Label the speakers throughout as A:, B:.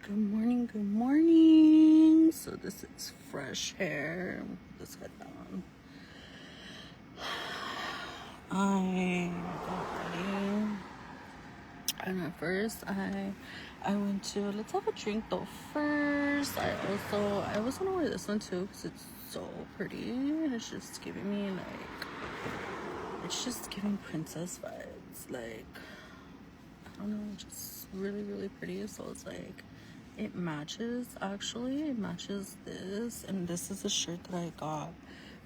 A: Good morning, good morning. So this is fresh hair. Let's get down. I got ready. And at first I went to, let's have a drink though first. I was gonna wear this one too because it's so pretty. And it's just giving me it's just giving princess vibes. Like, I don't know, just really, really pretty. So it's like, it matches this, and this is a shirt that I got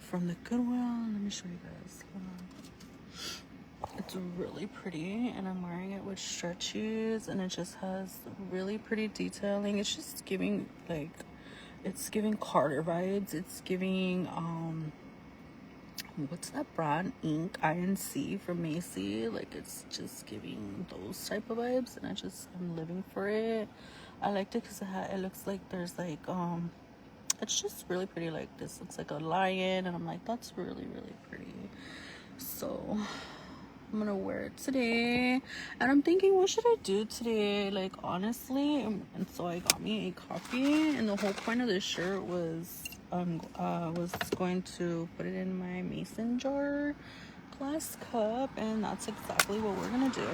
A: from the Goodwill. Let me show you guys. Hold on. It's really pretty, and I'm wearing it with stretchies, and it just has really pretty detailing. It's just giving it's giving Carter vibes. It's giving what's that brand? INC from Macy. Like, it's just giving those type of vibes, and I'm living for it. I liked it because it looks like there's it's just really pretty. Like, this looks like a lion, and I'm like, that's really, really pretty. So I'm gonna wear it today, and I'm thinking, what should I do today? Like, honestly, and so I got me a coffee, and the whole point of this shirt was going to put it in my mason jar glass cup, and that's exactly what we're gonna do.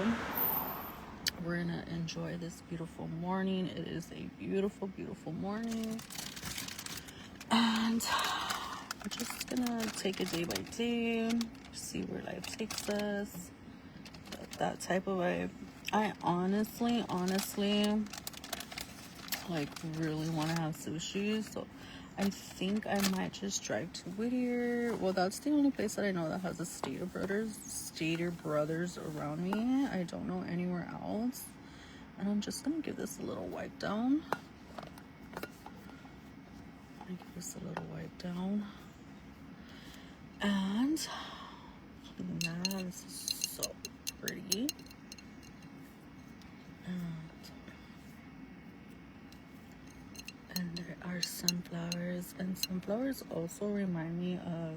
A: We're gonna enjoy this beautiful morning. It is a beautiful, beautiful morning, and we're just gonna take it day by day, see where life takes us. That type of vibe. I honestly like really want to have sushi, so I think I might just drive to Whittier. Well, that's the only place that I know that has a Stater Brothers around me. I don't know anywhere else. And I'm just gonna give this a little wipe down. And this is so pretty. And there are sunflowers, and sunflowers also remind me of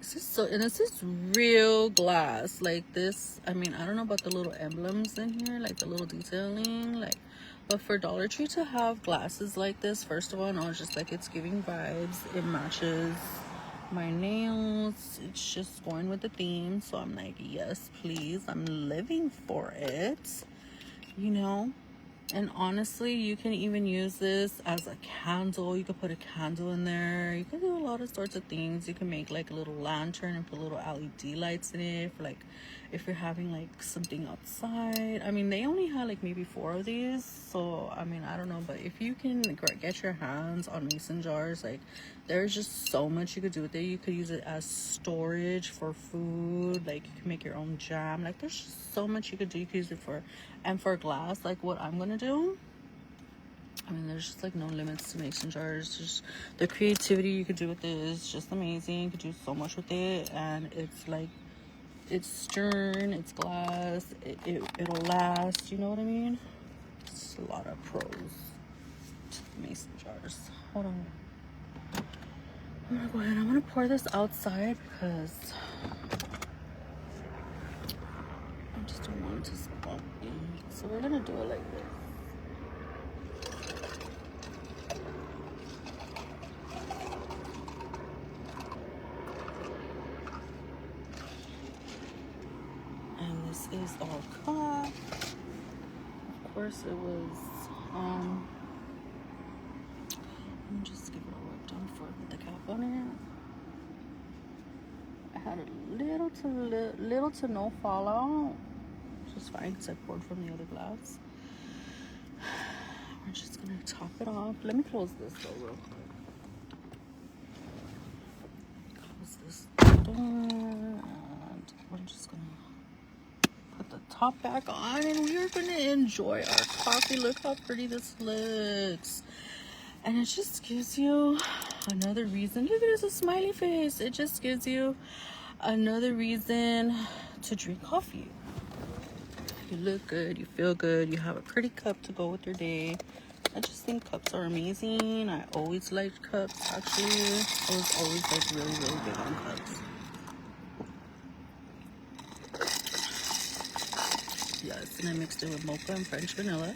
A: this is real glass. Like this, I mean, I don't know about the little emblems in here, like the little detailing, but for Dollar Tree to have glasses like this, first of all, no, it's just like, it's giving vibes. It matches my nails. It's just going with the theme. So I'm like, yes, please. I'm living for it, you know. And honestly, you can even use this as a candle. You could put a candle in there. You can do a lot of sorts of things. You can make like a little lantern and put little LED lights in it for like if you're having like something outside. I mean, they only had like maybe 4 of these, so I mean, I don't know, but if you can get your hands on mason jars, like, there's just so much you could do with it. You could use it as storage for food. Like, you can make your own jam. Like, there's just so much you could do. You could use it for glass, like what I'm gonna do. I mean, there's just like no limits to mason jars. Just the creativity you could do with it is just amazing. You could do so much with it, and it's like, it's stern, it's glass, it'll last, you know what I mean? It's a lot of pros to mason jars. Hold on, I'm gonna go ahead, I'm gonna pour this outside because I just don't want it to spill. So we're gonna do it like this. And this is all cut. Of course it was, I'm just give it a wipe down before I put the cap on it. I had a little to no fallout, which is fine because I poured from the other glass. We're just gonna top it off. Let me close this though real quick. Close this door, and I'm just gonna put the top back on, and we are gonna enjoy our coffee. Look how pretty this looks. And it just gives you another reason. Look, there's a smiley face. It just gives you another reason to drink coffee. You look good, you feel good, you have a pretty cup to go with your day. I just think cups are amazing. I always liked cups, actually. I was always like really, really big on cups. Yes, and I mixed it with mocha and French vanilla.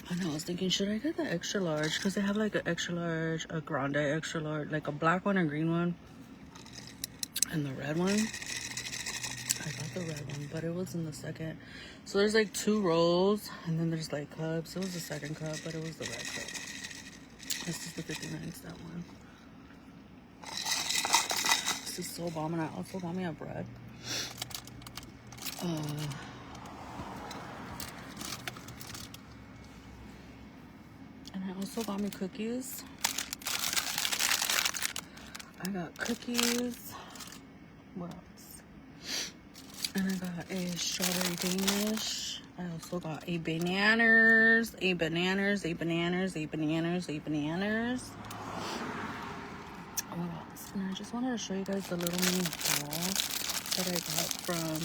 A: And I was thinking, should I get the extra large? Because they have like an extra large, a grande extra large, like a black one, a green one, and the red one. I got the red one, but it was in the second. So there's like 2 rolls, and then there's like cups. It was the second cup, but it was the red cup. This is the 59 cent one. This is so bomb, and I also got me a bread. And I also got me cookies. I got cookies. What else? And I got a strawberry Danish. I also got a bananas. And what else? And I just wanted to show you guys the little mini haul that I got from,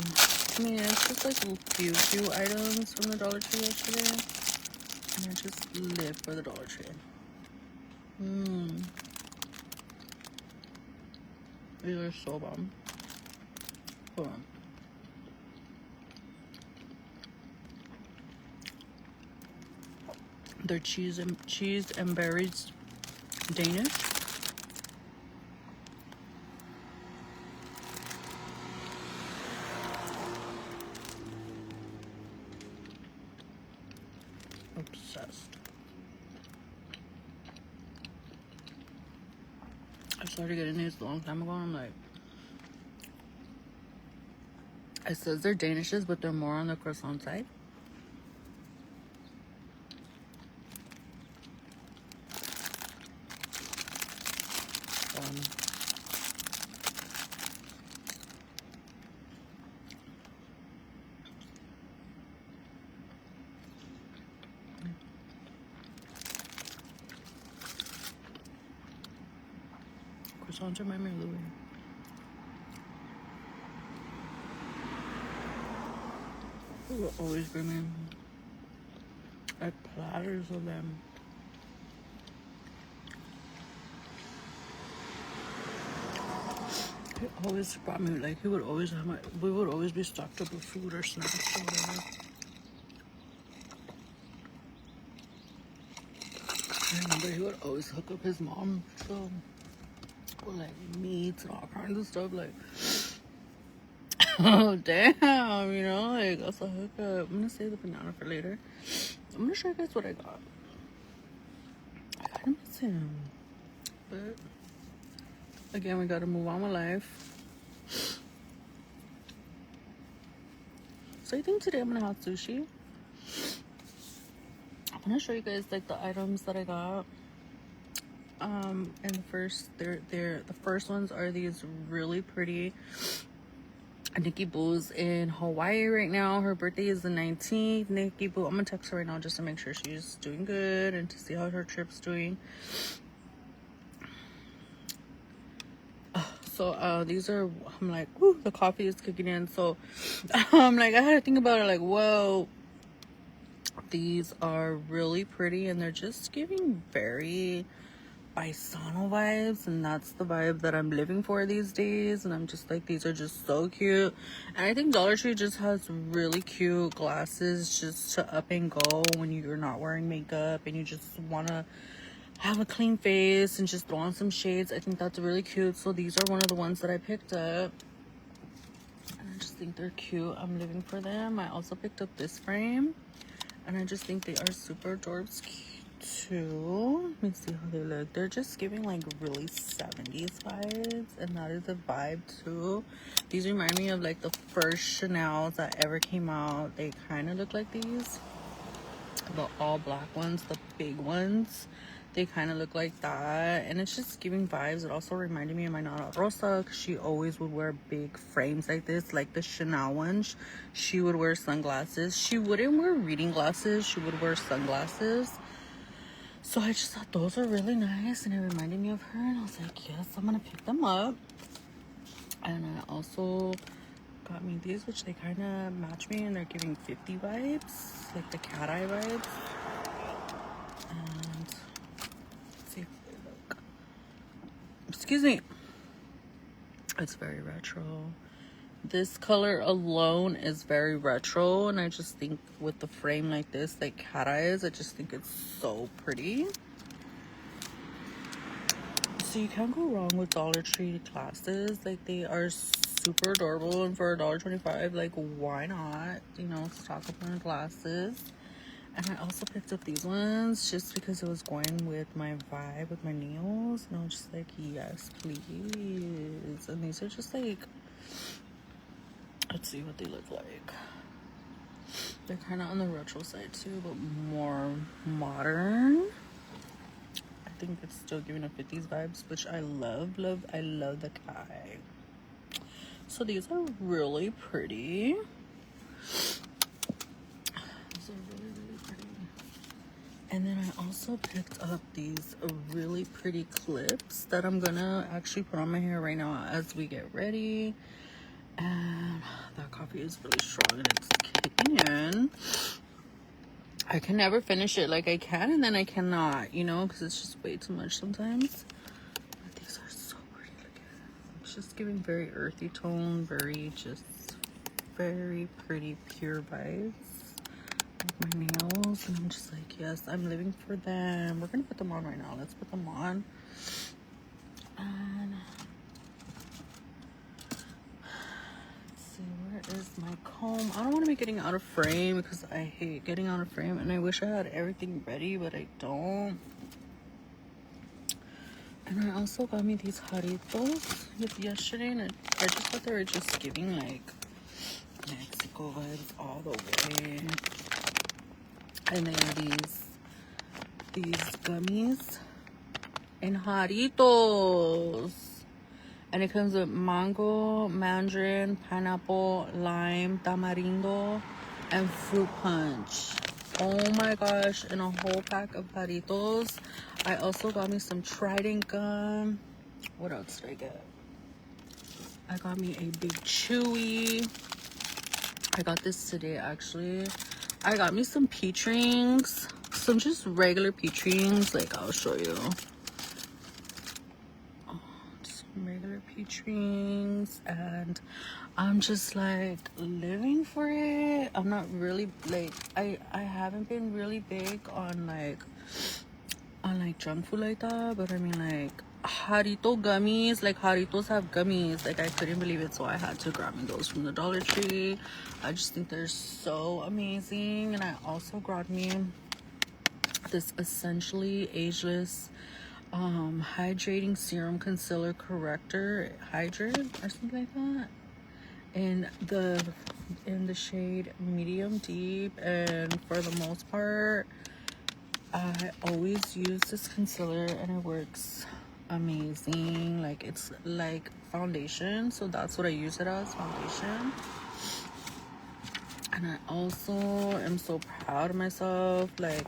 A: I mean, it's just like a few items from the Dollar Tree yesterday. And I just live for the Dollar Tree. These are so bomb. Hold on. They're cheese and berries Danish. Obsessed. I started getting these a long time ago. I'm like, it says they're Danishes, but they're more on the croissant side. Croissants remind me of Louis. He will always bring me like platters of them. He always brought me, like, he would always have we would always be stocked up with food or snacks or whatever. I remember he would always hook up his mom, so, with like meats and all kinds of stuff, like, oh damn, you know, like, that's a hookup. I'm gonna save the banana for later. I'm gonna show you guys what I got. I kind of miss him, but again, we gotta move on with life. So I think today I'm gonna have sushi. I'm gonna show you guys like the items that I got. And the first ones are these really pretty Nikki Boo's in Hawaii right now. Her birthday is the 19th. Nikki Boo, I'm gonna text her right now just to make sure she's doing good and to see how her trip's doing. So these are, I'm like, whoo, the coffee is kicking in. So I'm like, I had to think about it, like, whoa, these are really pretty and they're just giving very Paisano vibes, and that's the vibe that I'm living for these days. And I'm just like, these are just so cute. And I think Dollar Tree just has really cute glasses just to up and go when you're not wearing makeup and you just want to have a clean face and just throw on some shades. I think that's really cute. So these are one of the ones that I picked up, and I just think they're cute. I'm living for them. I also picked up this frame, and I just think they are super adorbs too. Let me see how they look. They're just giving like really 70s vibes, and that is a vibe too. These remind me of like the first Chanel's that ever came out. They kind of look like these, the all black ones, the big ones. They kind of look like that, and it's just giving vibes. It also reminded me of my Nana Rosa, because she always would wear big frames like this, like the Chanel ones. She would wear sunglasses. She wouldn't wear reading glasses. She would wear sunglasses. So I just thought those are really nice, and it reminded me of her, and I was like, yes, I'm gonna pick them up. And I also got me these, which they kind of match me, and they're giving 50 vibes, like the cat eye vibes. And let's see how they look. Excuse me. It's very retro. This color alone is very retro, and I just think with the frame like this, like cat eyes, I just think it's so pretty. So you can't go wrong with Dollar Tree glasses. Like, they are super adorable, and for $1.25, like, why not, you know, stock up on glasses. And I also picked up these ones just because it was going with my vibe with my nails, and I was just like, yes, please. And these are just like, let's see what they look like. They're kind of on the retro side too, but more modern. I think it's still giving a 50s vibes, which I love. I love the Kai. So these are really pretty. These are really, really pretty. And then I also picked up these really pretty clips that I'm gonna actually put on my hair right now as we get ready. And that coffee is really strong and it's kicking in. I can never finish it. Like, I can and then I cannot, you know, because it's just way too much sometimes. But these are so pretty. Look at it. It's just giving very earthy tone, very pretty, pure vibes. Like my nails, and I'm just like, yes, I'm living for them. We're gonna put them on right now. Let's put them on. And where is my comb? I don't want to be getting out of frame because I hate getting out of frame, and I wish I had everything ready, but I don't. And I also got me these jaritos yesterday, and I just thought they were just giving like Mexico vibes all the way. And they are these gummies and jaritos. And it comes with mango, mandarin, pineapple, lime, tamarindo, and fruit punch. Oh my gosh, and a whole pack of jaritos. I also got me some Trident gum. What else did I get? I got me a big chewy. I got this today, actually. I got me some peach rings. Some just regular peach rings. Like, I'll show you. Regular peach rings, and I'm just like living for it. I'm not really like, I haven't been really big on like junk food like that, but I mean, like, jarito gummies, like jaritos have gummies, like, I couldn't believe it, so I had to grab me those from the Dollar Tree. I just think they're so amazing. And I also grabbed me this essentially ageless hydrating serum concealer corrector hydrate or something like that, in the shade medium deep. And for the most part, I always use this concealer and it works amazing. Like, it's like foundation, so that's what I use it as, foundation. And I also am so proud of myself. Like,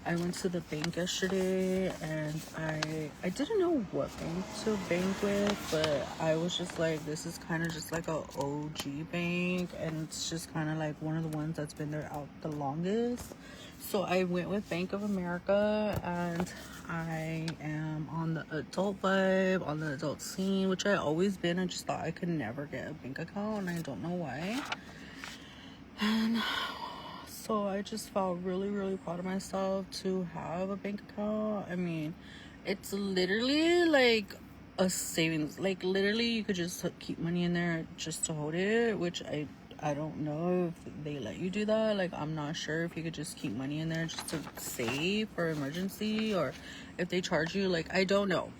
A: I went to the bank yesterday, and I didn't know what bank to bank with, but I was just like, this is kind of just like a OG bank, and it's just kind of like one of the ones that's been there out the longest. So I went with Bank of America, and I am on the adult vibe, on the adult scene, which I always been. I just thought I could never get a bank account, and I don't know why. And so I just felt really, really proud of myself to have a bank account. I mean, it's literally like a savings. Like, literally, you could just keep money in there just to hold it, which I don't know if they let you do that. Like, I'm not sure if you could just keep money in there just to save for emergency, or if they charge you. Like, I don't know.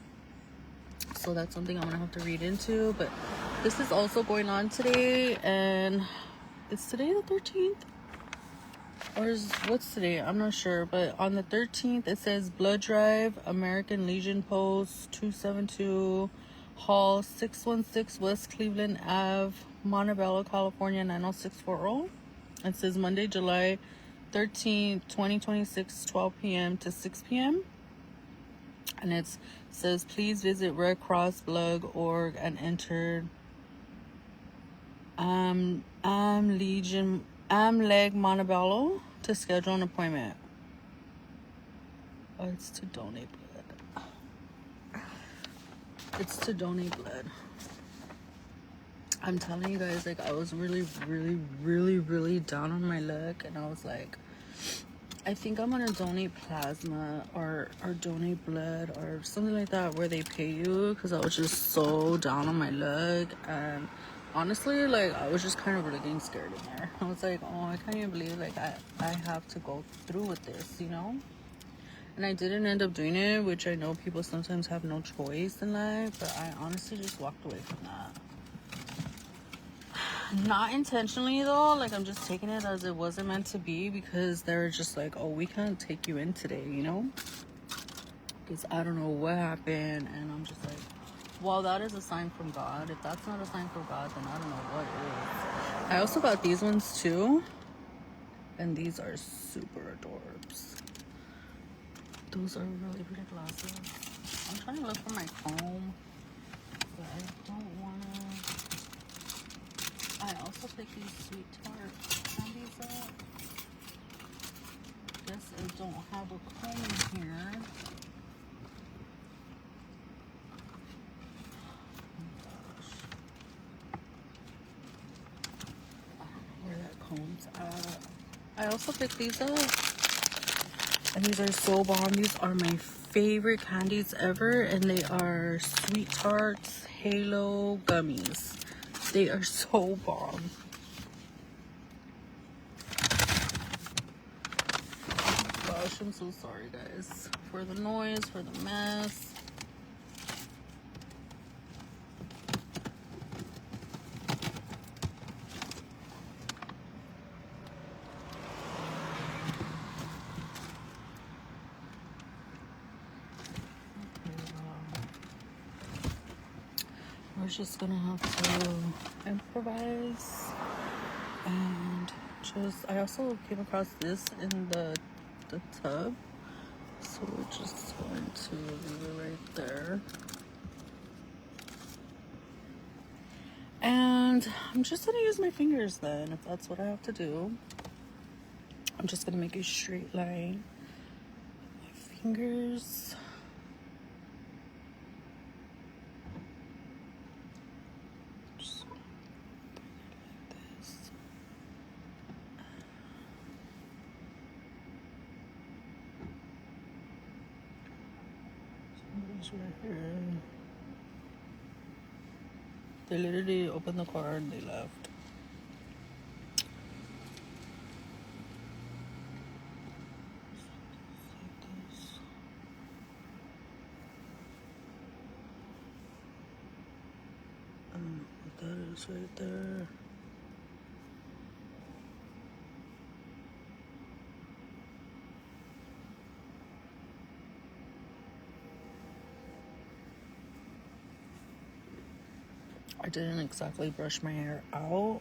A: So that's something I'm gonna have to read into. But this is also going on today, and it's today the 13th, or what's today? I'm not sure. But on the 13th, it says blood drive, American Legion Post 272 Hall 616 West Cleveland Ave, Montebello, California 90640. It says Monday, July 13th, 2026, 12 p.m. to 6 p.m. And it says, please visit Red Cross Blood.org and enter Leg Montebello to schedule an appointment. Oh, it's to donate blood. It's to donate blood. I'm telling you guys, like, I was really down on my luck, and I was like, I think I'm gonna donate plasma or donate blood or something like that where they pay you, because I was just so down on my luck. And honestly, like, I was just kind of really getting scared in there. I was like, oh, I can't even believe, like, I have to go through with this, you know. And I didn't end up doing it, which I know people sometimes have no choice in life, but I honestly just walked away from that. Not intentionally though, like, I'm just taking it as it wasn't meant to be, because they were just like, oh, we can't take you in today, you know, because I don't know what happened. And I'm just like, well, that is a sign from God. If that's not a sign from God, then I don't know what is. I also got these ones too, and these are super adorbs. Those are really pretty glasses. I'm trying to look for my comb, but I don't want to. I also picked these sweet tart candies up. Guess I don't have a comb in here. Oh my gosh. I don't know where that comb's at. I also picked these up. And these are so bomb. These are my favorite candies ever. And they are Sweet Tarts Halo Gummies. They are so bomb. Gosh, I'm so sorry, guys, for the noise, for the mess. We're just gonna have to improvise. And just, I also came across this in the tub, so we're just going to leave it right there. And I'm just gonna use my fingers then, if that's what I have to do. I'm just gonna make a straight line with my fingers. Just bring it like this. Somebody's right here. They literally opened the car and they left. That is right there. I didn't exactly brush my hair out.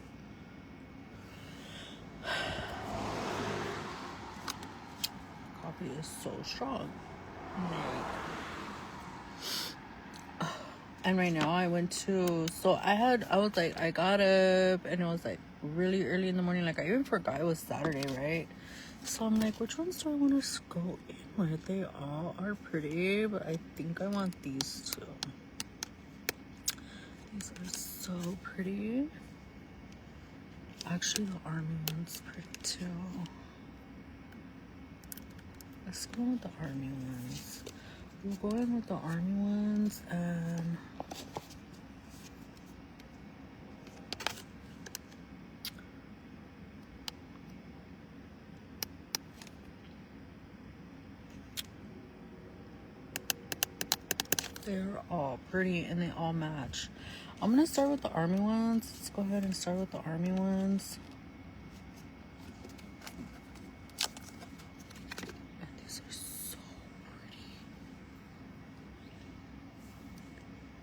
A: Coffee is so strong. And right now I went to, so I was like, I got up and it was like really early in the morning. Like, I even forgot it was Saturday, right? So I'm like, which ones do I want to go in with? They all are pretty, but I think I want these two. These are so pretty. Actually, the army one's pretty too. Let's go with the army ones. We'll go in with the army ones, and they're all pretty and they all match. I'm gonna start with the army ones. Let's go ahead and start with the army ones. And these are so pretty.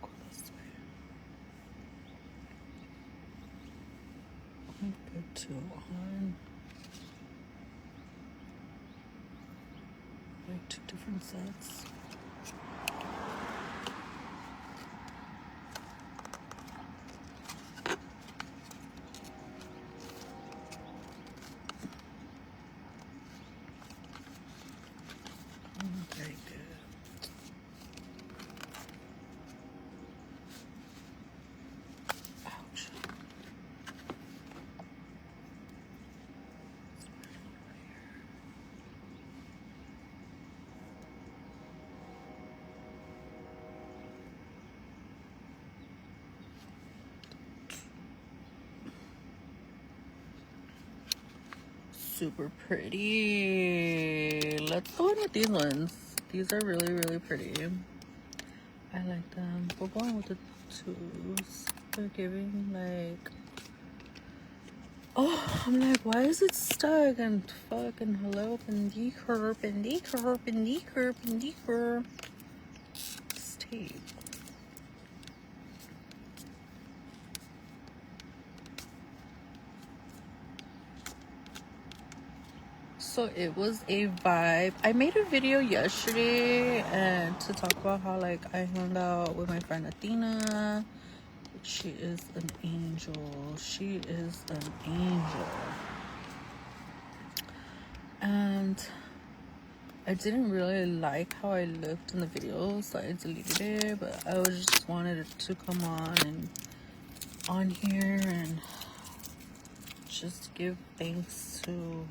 A: Go this way. Put two on. Like two different sets. Very good. Ouch. super pretty. Let's go in with these ones. These are really, really pretty. I like them. We're going with the twos. They're giving like, oh, I'm like, why is it stuck? And fucking hello, perpendicular. Stay. So it was a vibe. I made a video yesterday and to talk about how like I hung out with my friend Athena. She is an angel. She is an angel. And I didn't really like how I looked in the video, so I deleted it. But I was just wanted it to come on here and just give thanks to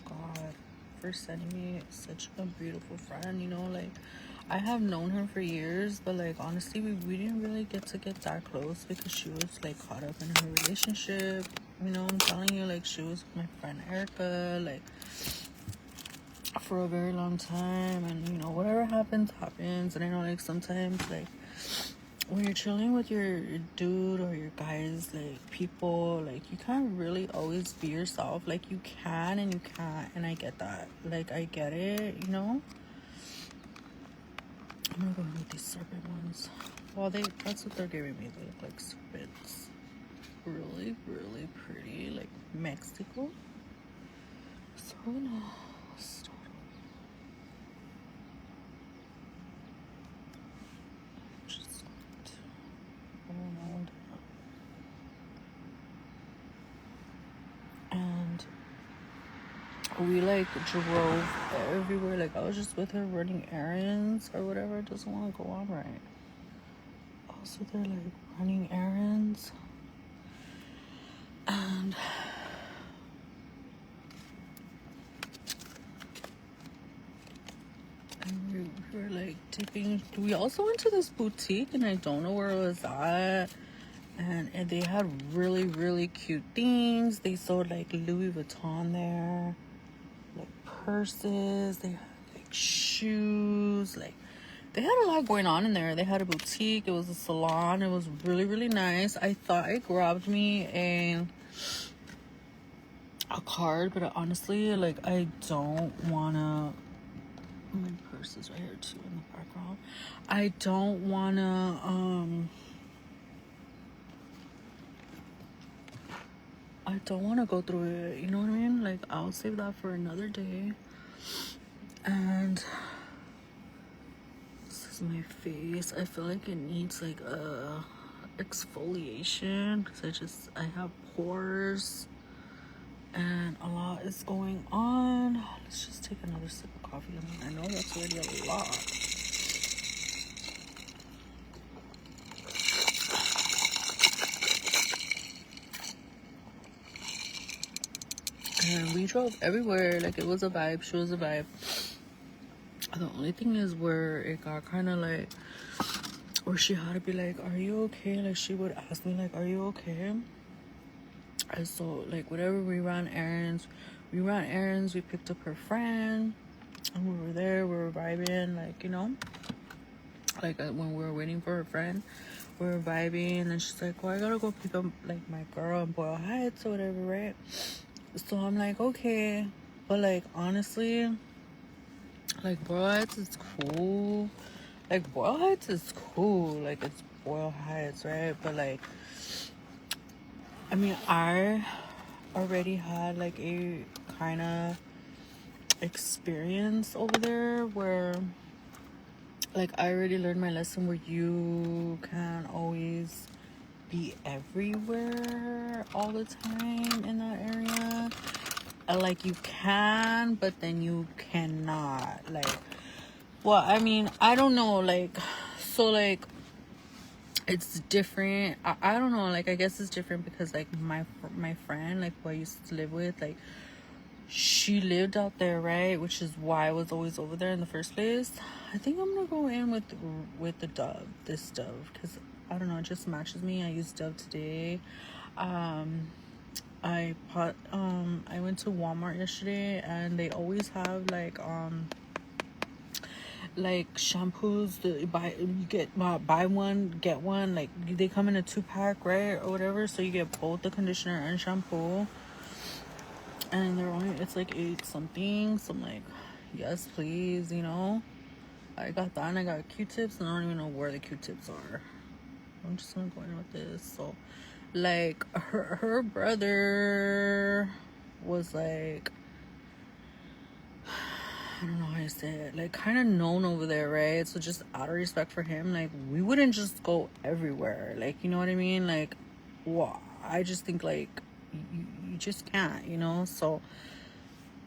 A: God for sending me such a beautiful friend. You know, like I have known her for years, but like honestly we didn't really get that close because she was like caught up in her relationship. You know, I'm telling you, like she was with my friend Erica like for a very long time, and you know, whatever happens. And I know like sometimes like when you're chilling with your dude or your guys, like people, like you can't really always be yourself. Like you can and you can't, and I get that. Like I get it, you know. I'm gonna go with these serpent ones. Well, that's what they're giving me. They look like serpents. Really, really pretty, like Mexico. So I'm gonna start. Just around. And we like drove everywhere. Like I was just with her running errands or whatever. It doesn't want to go on right. I was with her like running errands, and we were like taking. We also went to this boutique, and I don't know where it was at. And they had really, really cute things. They sold like Louis Vuitton there, like purses. They had like shoes. Like they had a lot going on in there. They had a boutique. It was a salon. It was really, really nice. I thought I grabbed me a card, but honestly, like I don't wanna. My purse is right here too in the background. I don't wanna go through it, you know what I mean? Like I'll save that for another day. And this is my face. I feel like it needs like a exfoliation because I have pores and a lot is going on. Let's just take another sip of coffee. I know that's already a lot. And we drove everywhere. Like it was a vibe. She was a vibe. The only thing is where it got kind of like, where she had to be like, are you okay? Like she would ask me like, are you okay? And so like whatever, we ran errands, we picked up her friend, and we were there, we were vibing, like, you know, like when we were waiting for her friend, we were vibing. And then she's like, well, I gotta go pick up like my girl in Boyle Heights or whatever, right? So I'm like, okay. But like honestly, like Boyle Heights is cool. Like Boyle Heights is cool. Like it's Boyle Heights, right? But like, I mean, I already had like a kind of experience over there where like I already learned my lesson where you can't always be everywhere all the time in that area. Like you can, but then you cannot. Like, well, I mean, I don't know, like, so like it's different. I don't know, like I guess it's different because like my friend, like who I used to live with, like she lived out there, right? Which is why I was always over there in the first place. I think I'm gonna go in with the Dove, this Dove, because I don't know, it just matches me. I used Dove today. I went to Walmart yesterday, and they always have like shampoos that you get buy one get one, like they come in a 2-pack, right, or whatever, so you get both the conditioner and shampoo, and it's like 8 something, so I'm like, yes please, you know. I got that, and I got Q-tips, and I don't even know where the Q-tips are. I'm just gonna go in with this. So like her brother was like, I don't know how to say it, like kind of known over there, right? So just out of respect for him, like we wouldn't just go everywhere, like, you know what I mean? Like, well, I just think like you just can't, you know. So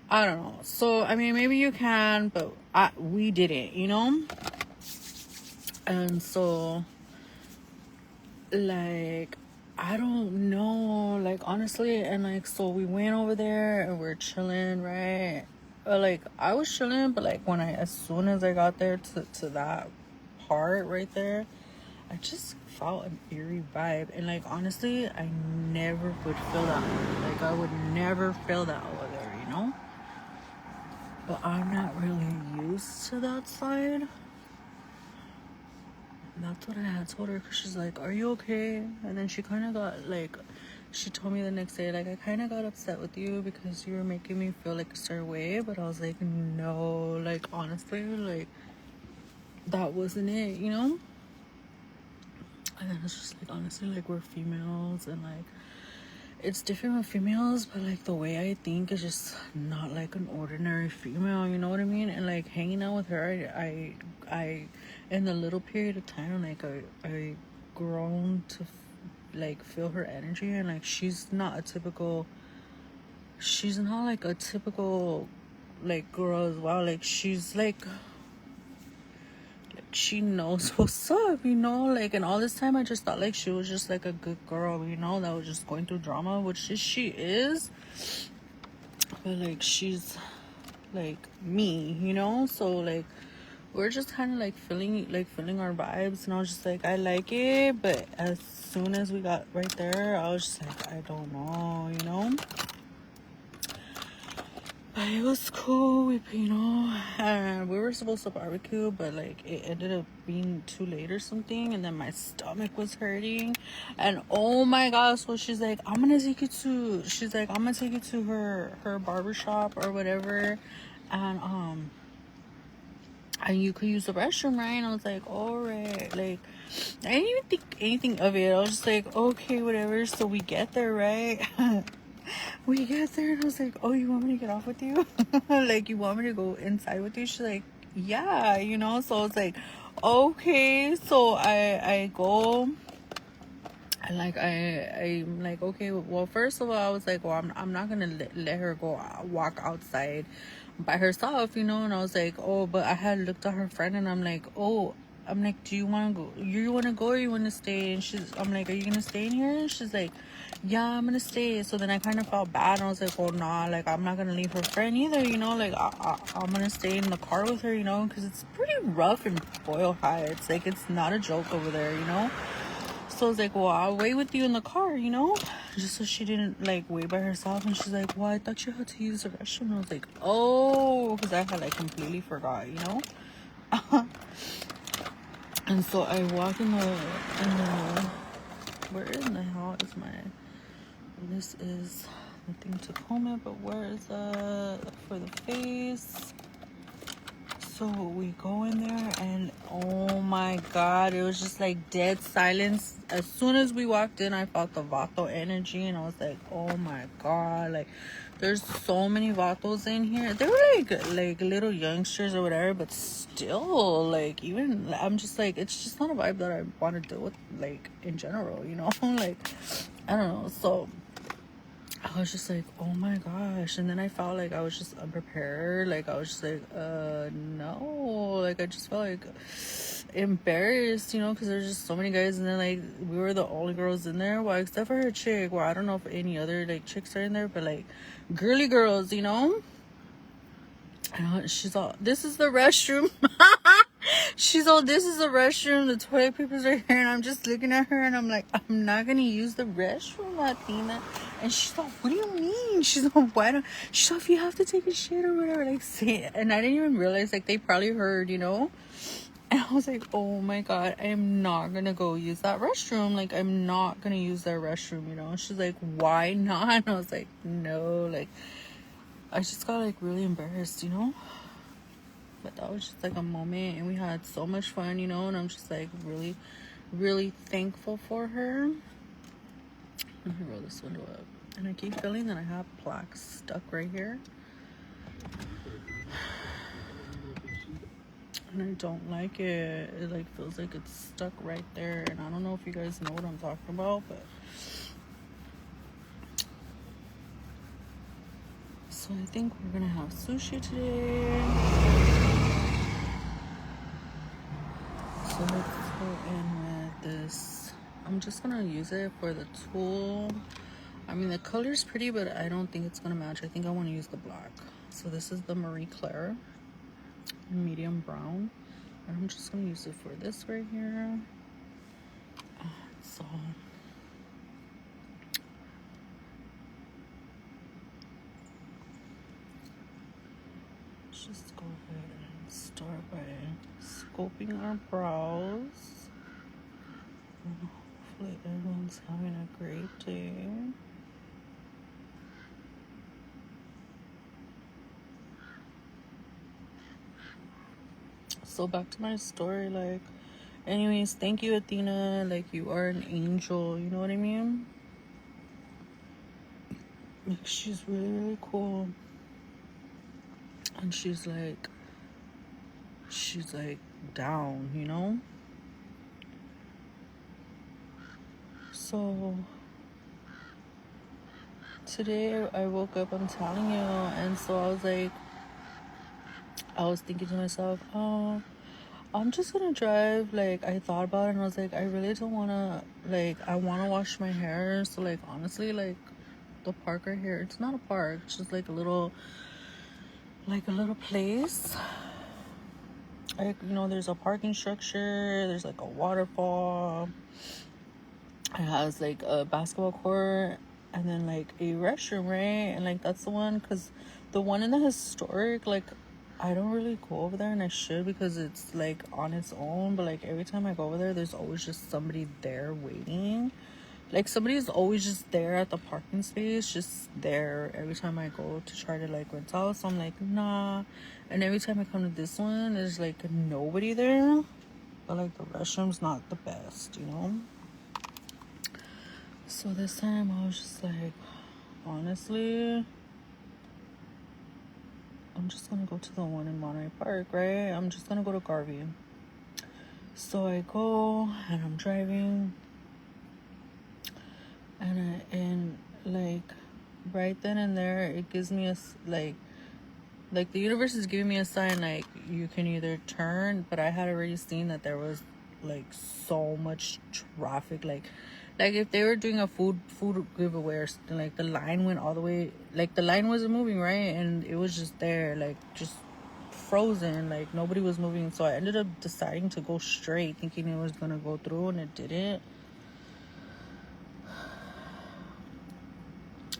A: I don't know. So I mean, maybe you can, but we didn't, you know. And so like, I don't know, like honestly, and like, so we went over there and we're chilling, right? Like I was chilling, but like as soon as I got there to that part right there, I just felt an eerie vibe, and like honestly, I never would feel that. Like I would never feel that over there, you know. But I'm not really used to that side. That's what I had told her, because she's like, are you okay? And then she kind of got like, she told me the next day, like, I kind of got upset with you because you were making me feel like a certain way. But I was like, no, like honestly, like that wasn't it, you know. And then it's just like, honestly, like we're females, and like it's different with females, but like the way I think is just not like an ordinary female, you know what I mean? And like hanging out with her, I in the little period of time, like I grown to like feel her energy, and like she's not like a typical like girl as well. Like she's like she knows what's up, you know. Like, and all this time I just thought like she was just like a good girl, you know, that was just going through drama, which she is, but like she's like me, you know. So like we're just kind of like feeling our vibes, and I was just like, I like it. But as soon as we got right there, I was just like, I don't know, you know. But it was cool, you know. We were supposed to barbecue, but like it ended up being too late or something, and then my stomach was hurting. And oh my gosh, so she's like, I'm gonna take you to her barbershop or whatever, and you could use the restroom, right? And I was like, all right. Like, I didn't even think anything of it. I was just like, okay, whatever. So we get there, right? We get there, and I was like, oh, you want me to get off with you? Like, you want me to go inside with you? She's like, yeah, you know. So I was like, okay. So I go, and like I'm like, okay. Well, first of all, I was like, well, I'm not gonna let her go walk outside by herself, you know. And I was like, oh, but I had looked at her friend, and I'm like, do you want to go? You want to go, or you want to stay? And I'm like, are you gonna stay in here? And she's like, yeah, I'm gonna stay. So then I kind of felt bad, and I was like, well, nah, like I'm not gonna leave her friend either, you know. Like I'm gonna stay in the car with her, you know, because it's pretty rough in Boyle Heights. Like it's not a joke over there, you know. So I was like, well, I'll wait with you in the car, you know, just so she didn't like wait by herself. And she's like, well, I thought you had to use the restroom. And I was like, oh, because I had like completely forgot, you know. And so I walk in the where in the hell is my, this is the thing to comb it, but where is for the face? So we go in there, and oh my god, it was just like dead silence. As soon as we walked in, I felt the vato energy, and I was like, oh my god, like there's so many vatos in here. They were like little youngsters or whatever, but still, like, even I'm just like, it's just not a vibe that I want to deal with, like, in general, you know. Like, I don't know. So I was just like, oh my gosh. And then I felt like I was just unprepared. Like, I was just like, no. Like, I just felt like embarrassed, you know, because there's just so many guys. And then, like, we were the only girls in there. Well, except for her chick. Well, I don't know if any other, like, chicks are in there. But, like, girly girls, you know. And she's all, this is the restroom. She's all, this is the restroom. The toilet paper's right here. And I'm just looking at her, and I'm like, I'm not going to use the restroom, Latina. And she's like, what do you mean? She's like, why don't, she's like, if you have to take a shit or whatever, like, say it. And I didn't even realize, like, they probably heard, you know? And I was like, oh my God, I am not gonna go use that restroom. Like, I'm not gonna use that restroom, you know? And she's like, why not? And I was like, no, like, I just got, like, really embarrassed, you know? But that was just, like, a moment, and we had so much fun, you know? And I'm just, like, really, really thankful for her. Let me roll this window up. And I keep feeling that I have plaques stuck right here. And I don't like it. It like feels like it's stuck right there. And I don't know if you guys know what I'm talking about, but so I think we're gonna have sushi today. So let's go in with this. I'm just gonna use it for the tulle. I mean, the color's pretty, but I don't think it's gonna match. I think I want to use the black. So this is the Marie Claire medium brown, and I'm just gonna use it for this right here. So let's just go ahead and start by scoping our brows. And hopefully everyone's having a great day. So back to my story, like, anyways, thank you, Athena. Like, you are an angel, you know what I mean? Like, she's really, really cool. And she's like down, you know? So today I woke up, I'm telling you, and so I was thinking to myself, oh, I'm just gonna drive. Like, I thought about it, and I was like, I really don't wanna, like, I wanna wash my hair. So, like, honestly, like, the park right here, it's not a park, it's just like a little place. Like, you know, there's a parking structure, there's like a waterfall, it has like a basketball court, and then like a restroom, right? And like, that's the one, because the one in the historic, like, I don't really go over there, and I should, because it's like on its own. But like, every time I go over there, there's always just somebody there waiting. Like, somebody is always just there at the parking space, just there every time I go to try to like rent out. So I'm like, nah. And every time I come to this one, there's like nobody there. But like, the restroom's not the best, you know? So this time I was just like, honestly, I'm just gonna go to the one in Monterey Park, right? I'm just gonna go to Garvey. So I go, and I'm driving, and like, right then and there, it gives me a like the universe is giving me a sign, like, you can either turn. But I had already seen that there was like so much traffic, like if they were doing a food giveaway or something, like the line went all the way, like the line wasn't moving, right? And it was just there, like, just frozen, like nobody was moving. So I ended up deciding to go straight, thinking it was gonna go through, and it didn't.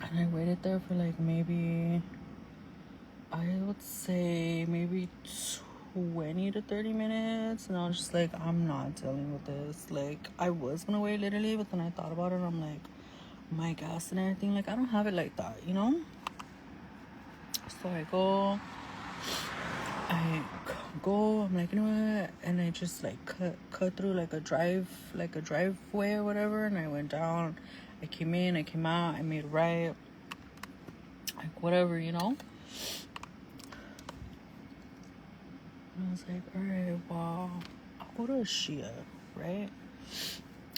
A: And I waited there for like, maybe, I would say maybe 20 to 30 minutes. And I was just like, I'm not dealing with this. Like, I was gonna wait literally, but then I thought about it, and I'm like, my gas and everything, like, I don't have it like that, you know? So I go, I'm like, you know what? And I just like cut through like a driveway or whatever. And I went down, I came in, I came out, I made a right, like, whatever, you know? And I was like, all right, well, I'll go to Shia, right?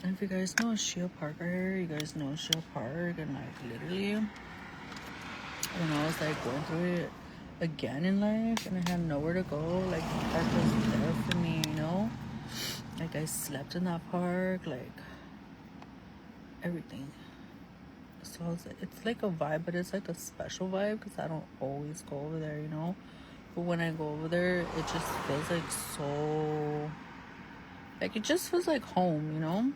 A: And if you guys know Shia Park right here, you guys know Shia Park. And like, literally, when I was like going through it again in life, and I had nowhere to go, like, the park was there for me, you know? Like, I slept in that park, like, everything. So I was like, it's like a vibe, but it's like a special vibe, because I don't always go over there, you know? But when I go over there, it just feels like so, like, it just feels like home, you know?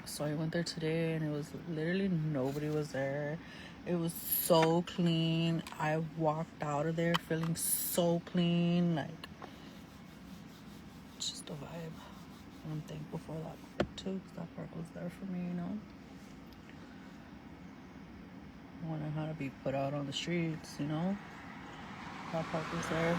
A: So I went there today and it was literally nobody was there. It was so clean. I walked out of there feeling so clean, like just a vibe. And I'm thankful for that park too, because that park was there for me, you know. When I had to be put out on the streets, you know, that park was there.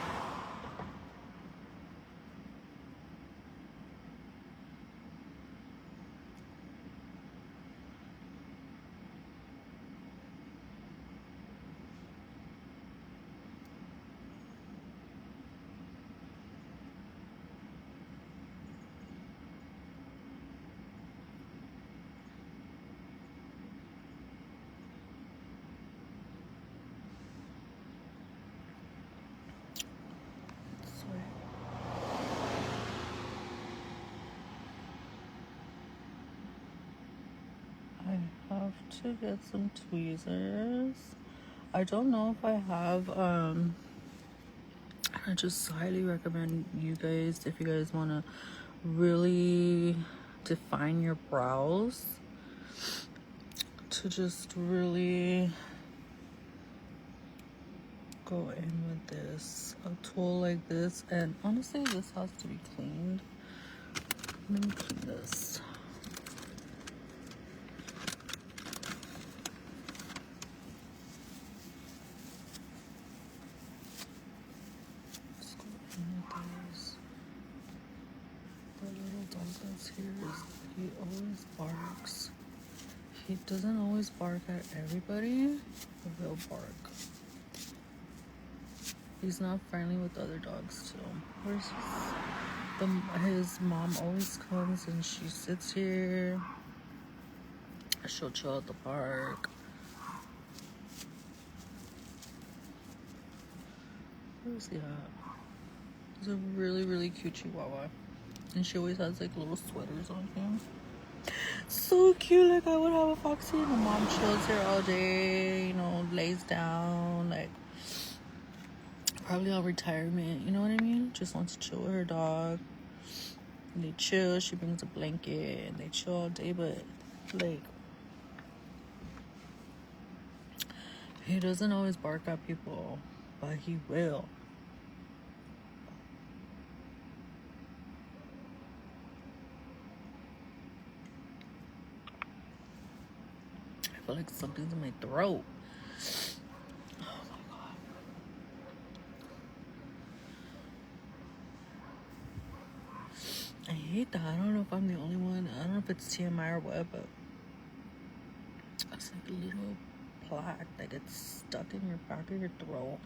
A: I have to get some tweezers. I don't know if I have, I just highly recommend you guys, if you guys want to really define your brows, to just really go in with this, a tool like this. And honestly, this has to be cleaned. Let me clean this. Let's go in with this. The little dog that's here, he always barks. He doesn't always bark at everybody, but he'll bark. He's not friendly with other dogs too. Where's his mom always comes and she sits here. She'll chill at the park. Where's he at? He's a really, really cute chihuahua. And she always has like little sweaters on him. So cute. Like I would have a Foxy and the mom chills here all day, you know, lays down, like probably on retirement, you know what I mean? Just wants to chill with her dog. And they chill, she brings a blanket and they chill all day, but like he doesn't always bark at people, but he will. I feel like something's in my throat. Oh my god. I hate that. I don't know if I'm the only one. I don't know if it's TMI or what, but it's like a little plaque that gets stuck in your back of your throat.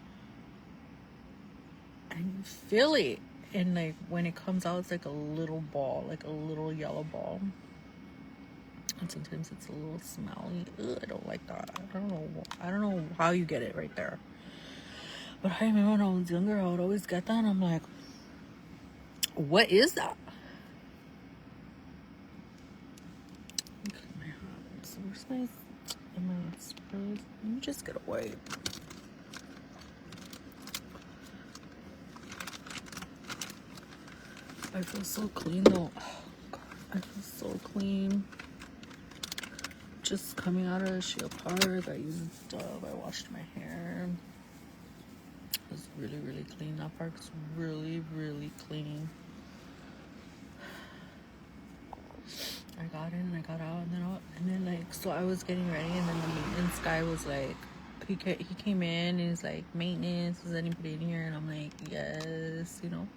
A: And you feel it. And like when it comes out, it's like a little ball, like a little yellow ball. And sometimes it's a little smelly. Ugh, I don't like that. I don't know how you get it right there. But I remember when I was younger, I would always get that, and I'm like, what is that? Look at my hands. Where's my sprays? Let me just get away. I feel so clean though. Oh god, I feel so clean. Just coming out of the Shield Park, I used Dove. I washed my hair. It was really, really clean. That park's really, really clean. I got in and I got out, and then like, so I was getting ready, and then the maintenance guy was like, he came in and he's like, maintenance, is anybody in here? And I'm like, yes, you know.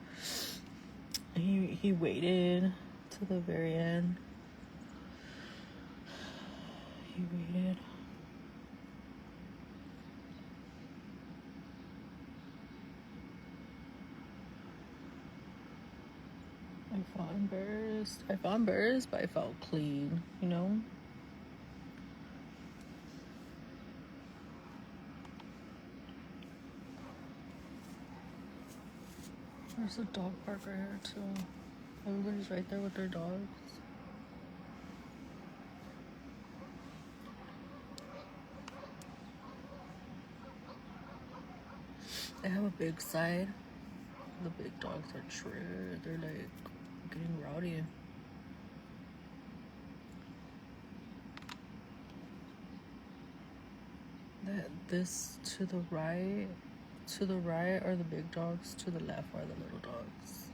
A: And he waited to the very end. He waited. I felt embarrassed. But I felt clean, you know? There's a dog park right here, too. Everybody's right there with their dogs. They have a big side. The big dogs are true. They're like getting rowdy. this to the right are the big dogs, to the left are the little dogs.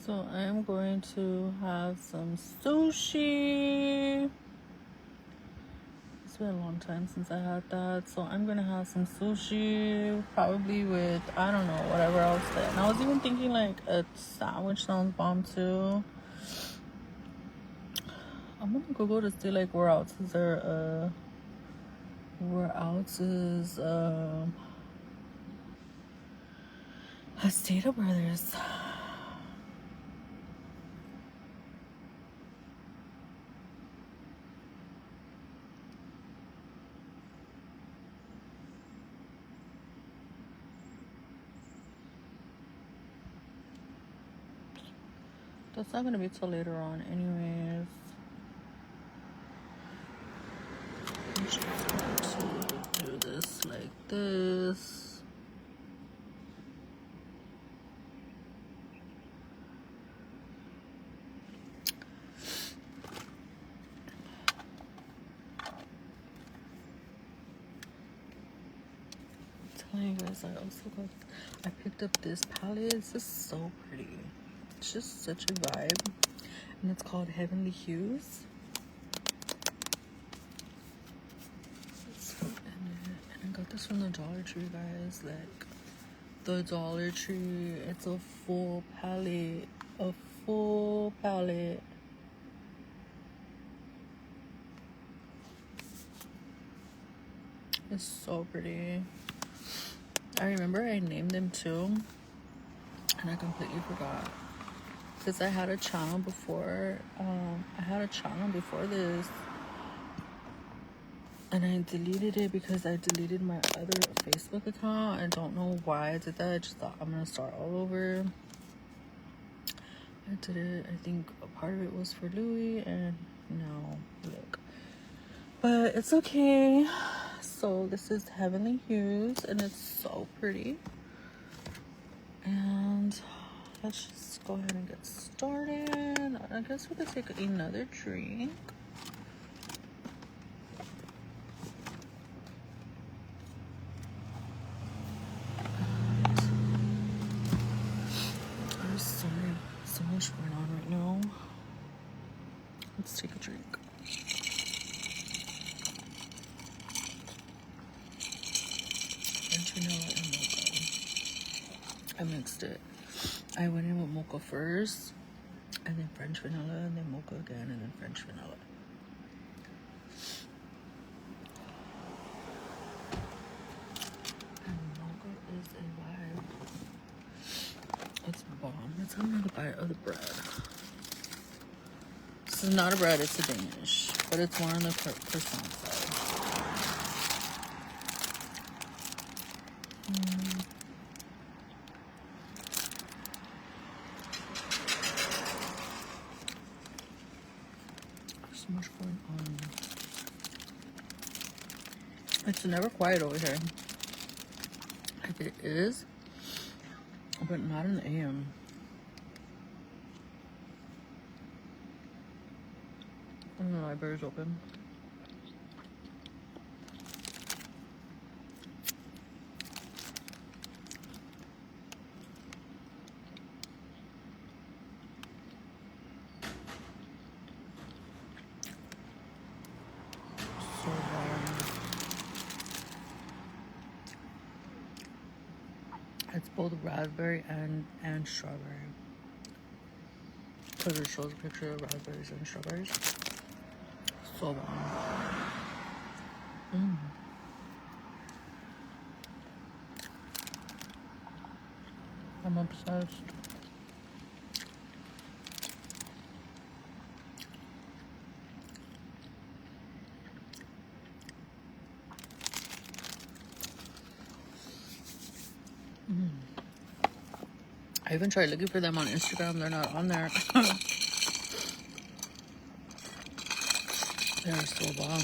A: So I'm going to have some sushi. It's been a long time since I had that. So I'm gonna have some sushi, probably with, I don't know, whatever else. And I was even thinking like a sandwich sounds bomb too. I'm gonna Google to see like where else is there Esteta Brothers. That's not gonna be till later on anyways. I'm just going to do this like this. You guys, I picked up this palette. It's just so pretty. It's just such a vibe, and it's called Heavenly Hues. And I got this from the Dollar Tree, guys. Like the Dollar Tree. It's a full palette. A full palette. It's so pretty. I remember I named them too, and I completely forgot. Because I had a channel before, this, and I deleted it because I deleted my other Facebook account. I don't know why I did that. I just thought I'm gonna start all over. I did it. I think a part of it was for Louis, and now look. But it's okay. So this is Heavenly Hues, and it's so pretty. And let's just go ahead and get started. I guess we're gonna take another drink. There's so much going on right now. Let's take a drink. French vanilla and mocha. I mixed it. I went in with mocha first, and then French vanilla, and then mocha again, and then French vanilla. And mocha is a vibe. It's bomb. Let's have another bite of the bread. This is not a bread, it's a Danish, but it's more on the croissant side. So much going on. It's never quiet over here. Like it is, but not in the AM. And the library's open. It's both raspberry and strawberry. Because it shows a picture of raspberries and strawberries. So bomb. I'm obsessed. I even tried looking for them on Instagram. They're not on there. They're so bomb.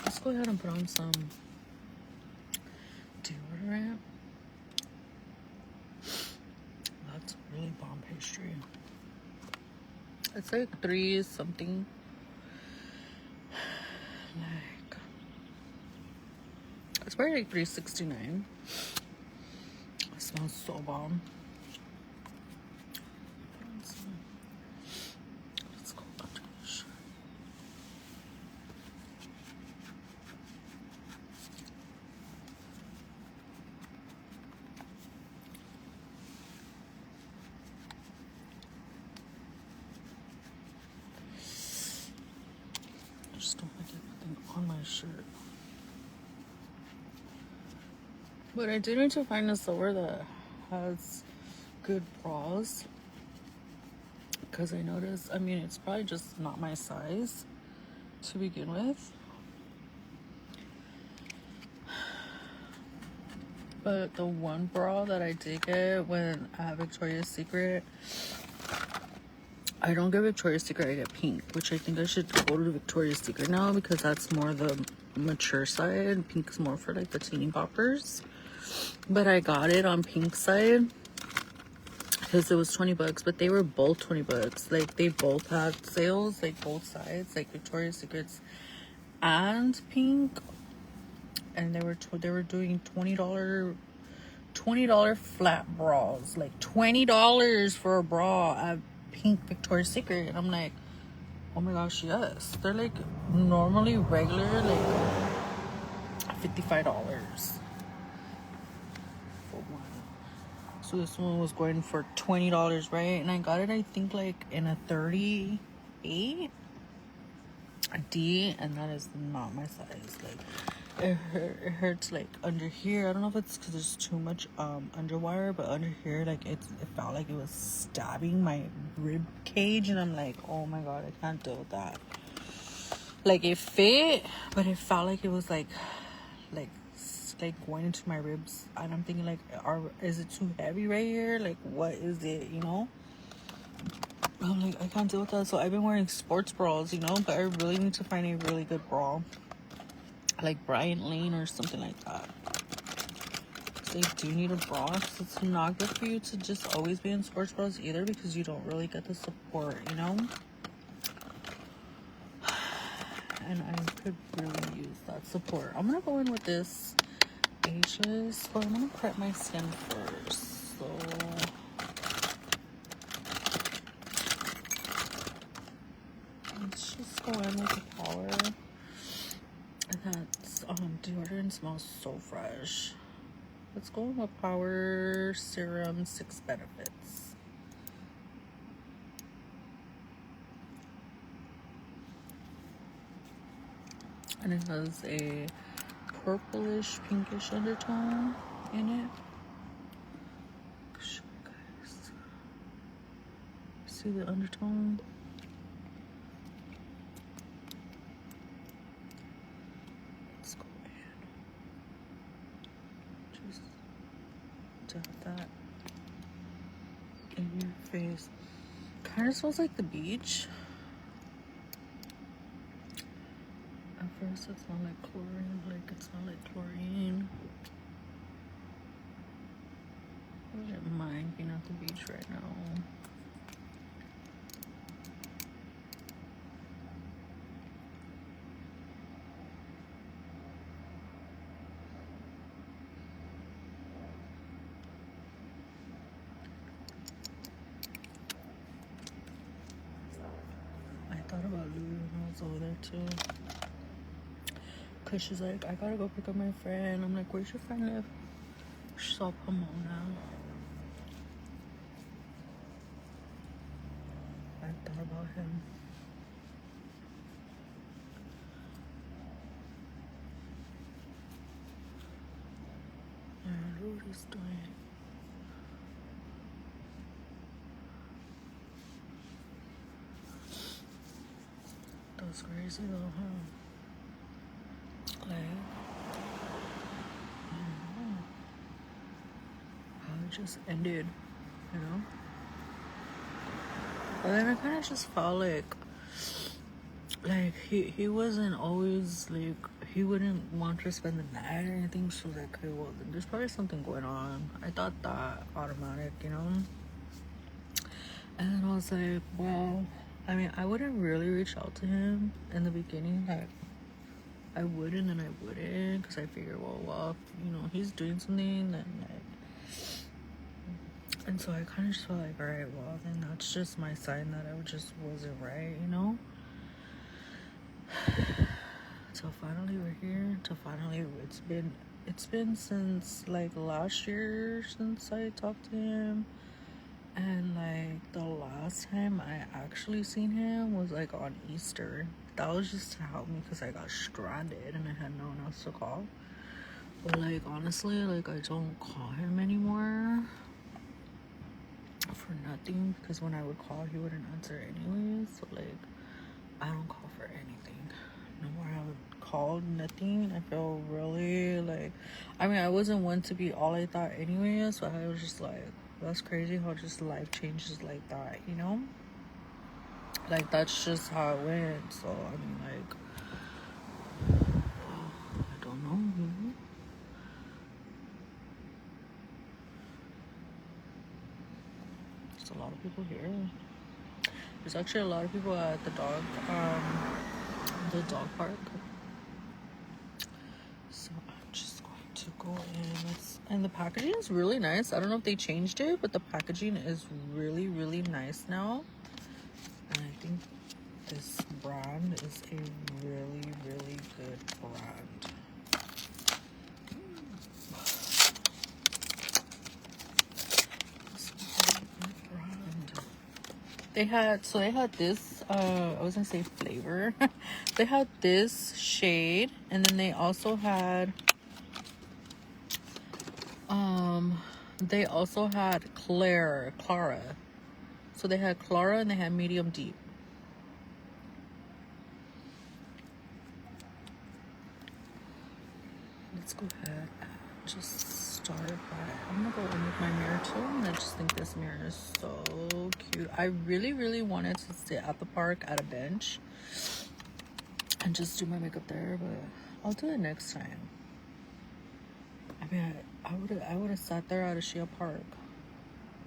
A: Let's go ahead and put on some deodorant. That's really bomb pastry. It's like 3 something. Like, it's probably like $3.69. It smells so bomb. Let's go under the shirt. I just don't like everything on my shirt. But I do need to find a store that has good bras. Because I noticed, I mean, it's probably just not my size to begin with. But the one bra that I did get when at Victoria's Secret, I don't get Victoria's Secret, I get Pink, which I think I should go to Victoria's Secret now because that's more the mature side. Pink is more for like the teeny boppers. But I got it on Pink side because it was 20 bucks, but they were both 20 bucks. Like they both had sales, like both sides, like Victoria's Secrets and Pink. And they were doing $20 flat bras, like $20 for a bra at Pink Victoria's Secret. And I'm like, oh my gosh, yes. They're like normally regular, like $55 for one. So this one was going for $20, right? And I got it, I think, like in a 38D, and that is not my size. Like it hurts like under here. I don't know if it's because there's too much underwire, but under here, like it felt like it was stabbing my rib cage, and I'm like, oh my god, I can't deal with that. Like it fit, but it felt like it was like going into my ribs, and I'm thinking like, is it too heavy right here? Like what is it, you know? I'm like, I can't deal with that. So I've been wearing sports bras, you know, but I really need to find a really good bra, like Brian Lane or something like that. So you do need a bra. So it's not good for you to just always be in sports bras either, because you don't really get the support, you know. And I could really use that support. I'm gonna go in with this Ages, but I'm gonna prep my skin first. So let's just go in with the power. And that's deodorant smells so fresh. Let's go in with Power Serum 6 Benefits. And it has a purplish pinkish undertone in it. Show you guys. See the undertone? Let's go in. Just dab that in your face. Kind of smells like the beach. At first it smelled like chlorine, like it smelled like chlorine. I wouldn't mind being at the beach right now. I thought about Louie when I was over there too. Cause she's like, I gotta go pick up my friend. I'm like, where's your friend live? She's all Pomona now. I thought about him. I don't know what he's doing. That's crazy though, huh? Like, I don't know how it just ended, you know? But then I kind of just felt like he wasn't always like, he wouldn't want to spend the night or anything. So like, okay, well, there's probably something going on. I thought that automatic, you know? And then I was like, well, I mean, I wouldn't really reach out to him in the beginning. Like, I wouldn't and I wouldn't, because I figured, well, you know, he's doing something, then like, and so I kind of just felt like, all right, well, then that's just my sign that I just wasn't right, you know? So finally we're here. So finally it's been since like last year since I talked to him. And like the last time I actually seen him was like on Easter. That was just to help me because I got stranded and I had no one else to call. But like honestly, like I don't call him anymore for nothing, because when I would call he wouldn't answer anyways. So like I don't call for anything no more. I would call nothing. I feel really like, I mean, I wasn't one to be all I thought anyways, so I was just like, that's crazy how just life changes like that, you know? Like that's just how it went. So I mean, like, I don't know, you know? There's a lot of people here. There's actually a lot of people at the dog park. So I'm just going to go in. And the packaging is really nice. I don't know if they changed it, but the packaging is really, really nice now. And I think this brand is a really, really good brand. They had this, I was gonna say flavor. They had this shade, and then they also had Clara. So they had Clara and they had medium deep. Let's go ahead and just start by, I'm gonna go in with my mirror too, and I just think this mirror is so cute. I really, really wanted to sit at the park at a bench and just do my makeup there, but I'll do it next time. I mean, I would have sat there at a Shea Park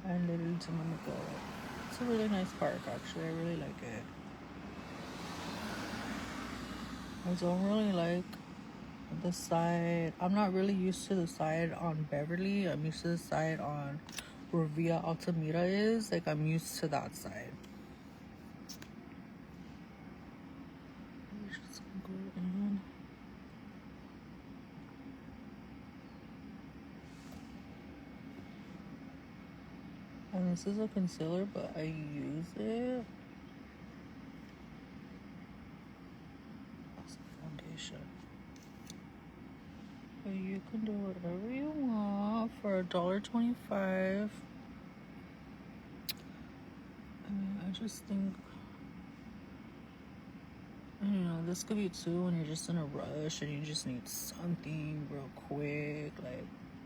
A: and literally did my makeup. It's a really nice park, actually. I really like it. I don't really like the side. I'm not really used to the side on Beverly. I'm used to the side on where Via Altamira is. Like, I'm used to that side. I'm just gonna go in. And this is a concealer, but I use it as a foundation. But you can do whatever you want for $1.25. I mean, I just think, you know, this could be too when you're just in a rush and you just need something real quick. Like,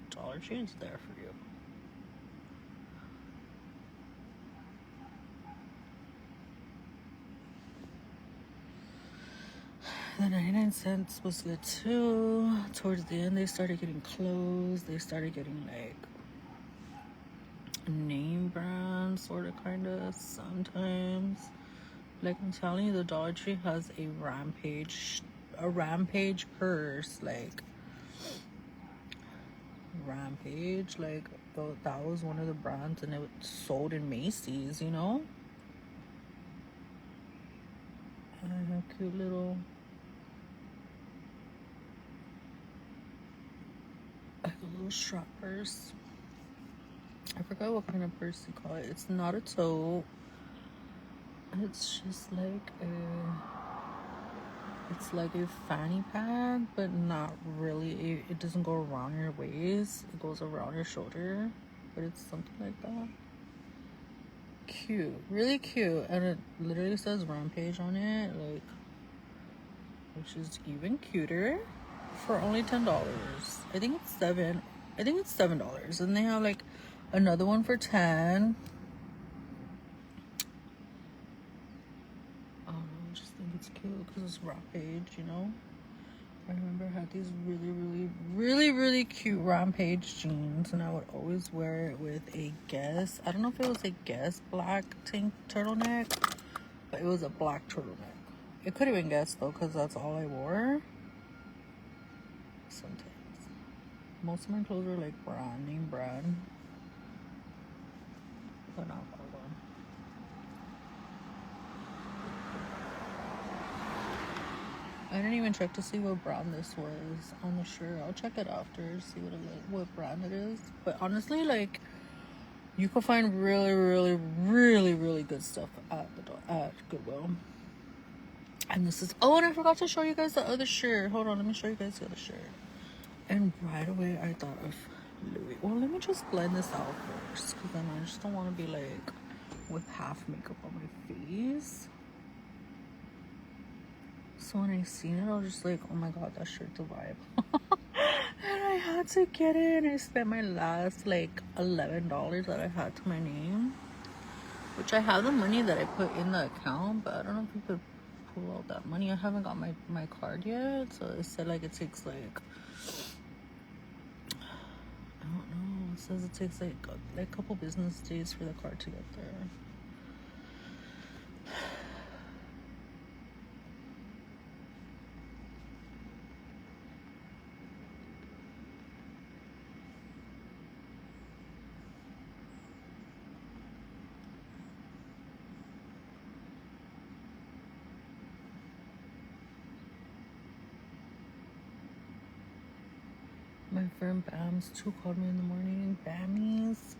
A: Dollar Tree is there for you. The 99 cents was good too. Towards the end, they started getting closed. They started getting like name brands, sort of, kind of, sometimes. Like, I'm telling you, the Dollar Tree has a rampage purse. Like, Rampage, like, that was one of the brands, and it was sold in Macy's, you know? And I have cute little, like a little strap purse. I forgot what kind of purse you call it. It's not a tote. It's just like a fanny pack, but not really. It doesn't go around your waist. It goes around your shoulder, but it's something like that. Cute, really cute, and it literally says Rampage on it. Like, which is even cuter, for only $10. I think it's $7. I think it's $7. And they have like another one for 10. I just think it's cute because it's Rampage, you know. I remember I had these really cute Rampage jeans, and I would always wear it with a Guess. I don't know if it was a Guess black tank turtleneck, but it was a black turtleneck. It could have been Guess though, because that's all I wore. Sometimes. Most of my clothes are like name brand. But not all of them. I didn't even check to see what brand this was on the shirt. I'll check it after, see what brand it is. But honestly, like, you can find really good stuff at Goodwill. And this is, oh, and I forgot to show you guys the other shirt. Hold on, let me show you guys the other shirt. And right away I thought of Louis. Well, let me just blend this out first, because then I just don't want to be like with half makeup on my face. So when I seen it, I was just like, oh my god, that shirt's a vibe. And I had to get it, and I spent my last like $11 that I had to my name, which I have the money that I put in the account, but I don't know if you could pull out that money. I haven't got my card yet, so it said like it takes like, I don't know, it says it takes like a couple business days for the card to get there. My friend Bams too called me in the morning. Bammies.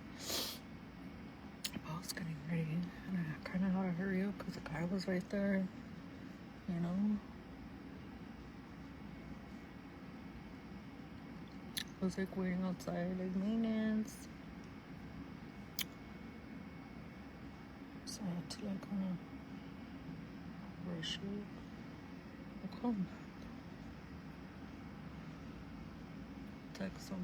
A: I was getting ready, and I kind of had to hurry up because the guy was right there, you know. I was like waiting outside, like maintenance. So I had to like kind of rush it. I'll call him back. Text him.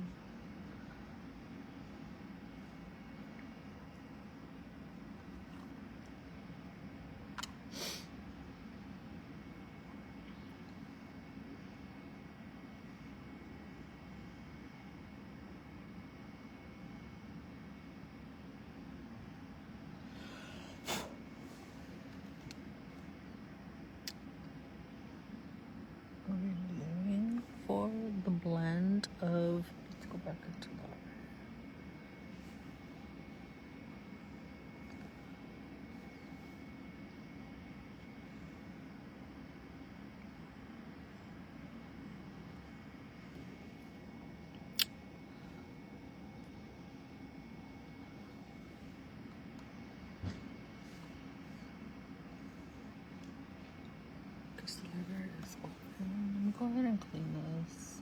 A: Are we leaving for the blend of, let's go back into that. Because the liver is open. Let me go ahead and clean this.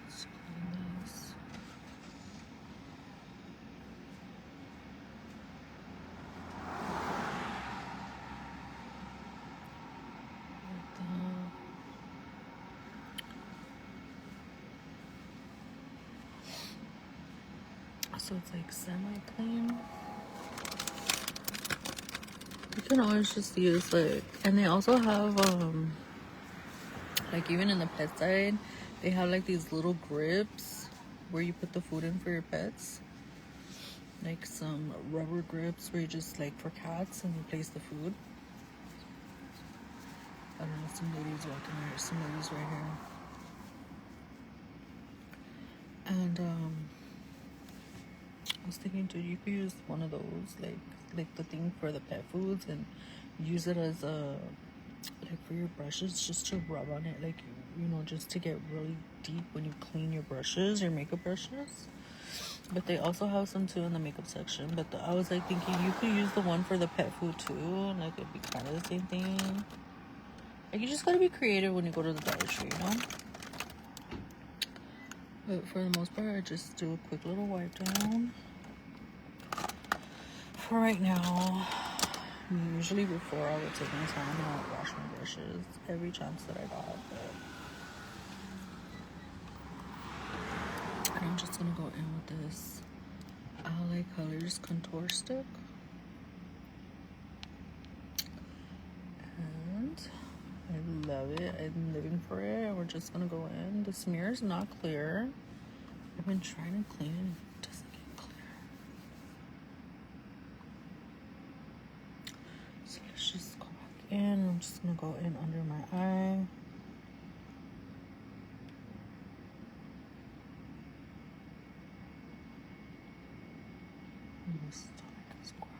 A: Let's clean this. So it's like semi-clean. You can always just use like, and they also have like even in the pet side, they have like these little grips where you put the food in for your pets. Like some rubber grips where you just like for cats, and you place the food. I don't know, some ladies walking here, some ladies right here. And I was thinking, dude, you could use one of those, like the thing for the pet foods, and use it as a, like for your brushes, just to rub on it, like, you know, just to get really deep when you clean your brushes, your makeup brushes. But they also have some too in the makeup section. But I was like thinking you could use the one for the pet food too, and like it'd be kind of the same thing. Like, you just gotta be creative when you go to the Dollar Tree, you know. But for the most part, I just do a quick little wipe down. For right now, usually before I would take my time and I would wash my brushes every chance that I got. But I'm just gonna go in with this LA Colors contour stick. And I love it. I'm living for it. We're just gonna go in. The smear is not clear. I've been trying to clean it. It doesn't get clear. So let's just go back in. I'm just gonna go in under my eye. My stomach is growling.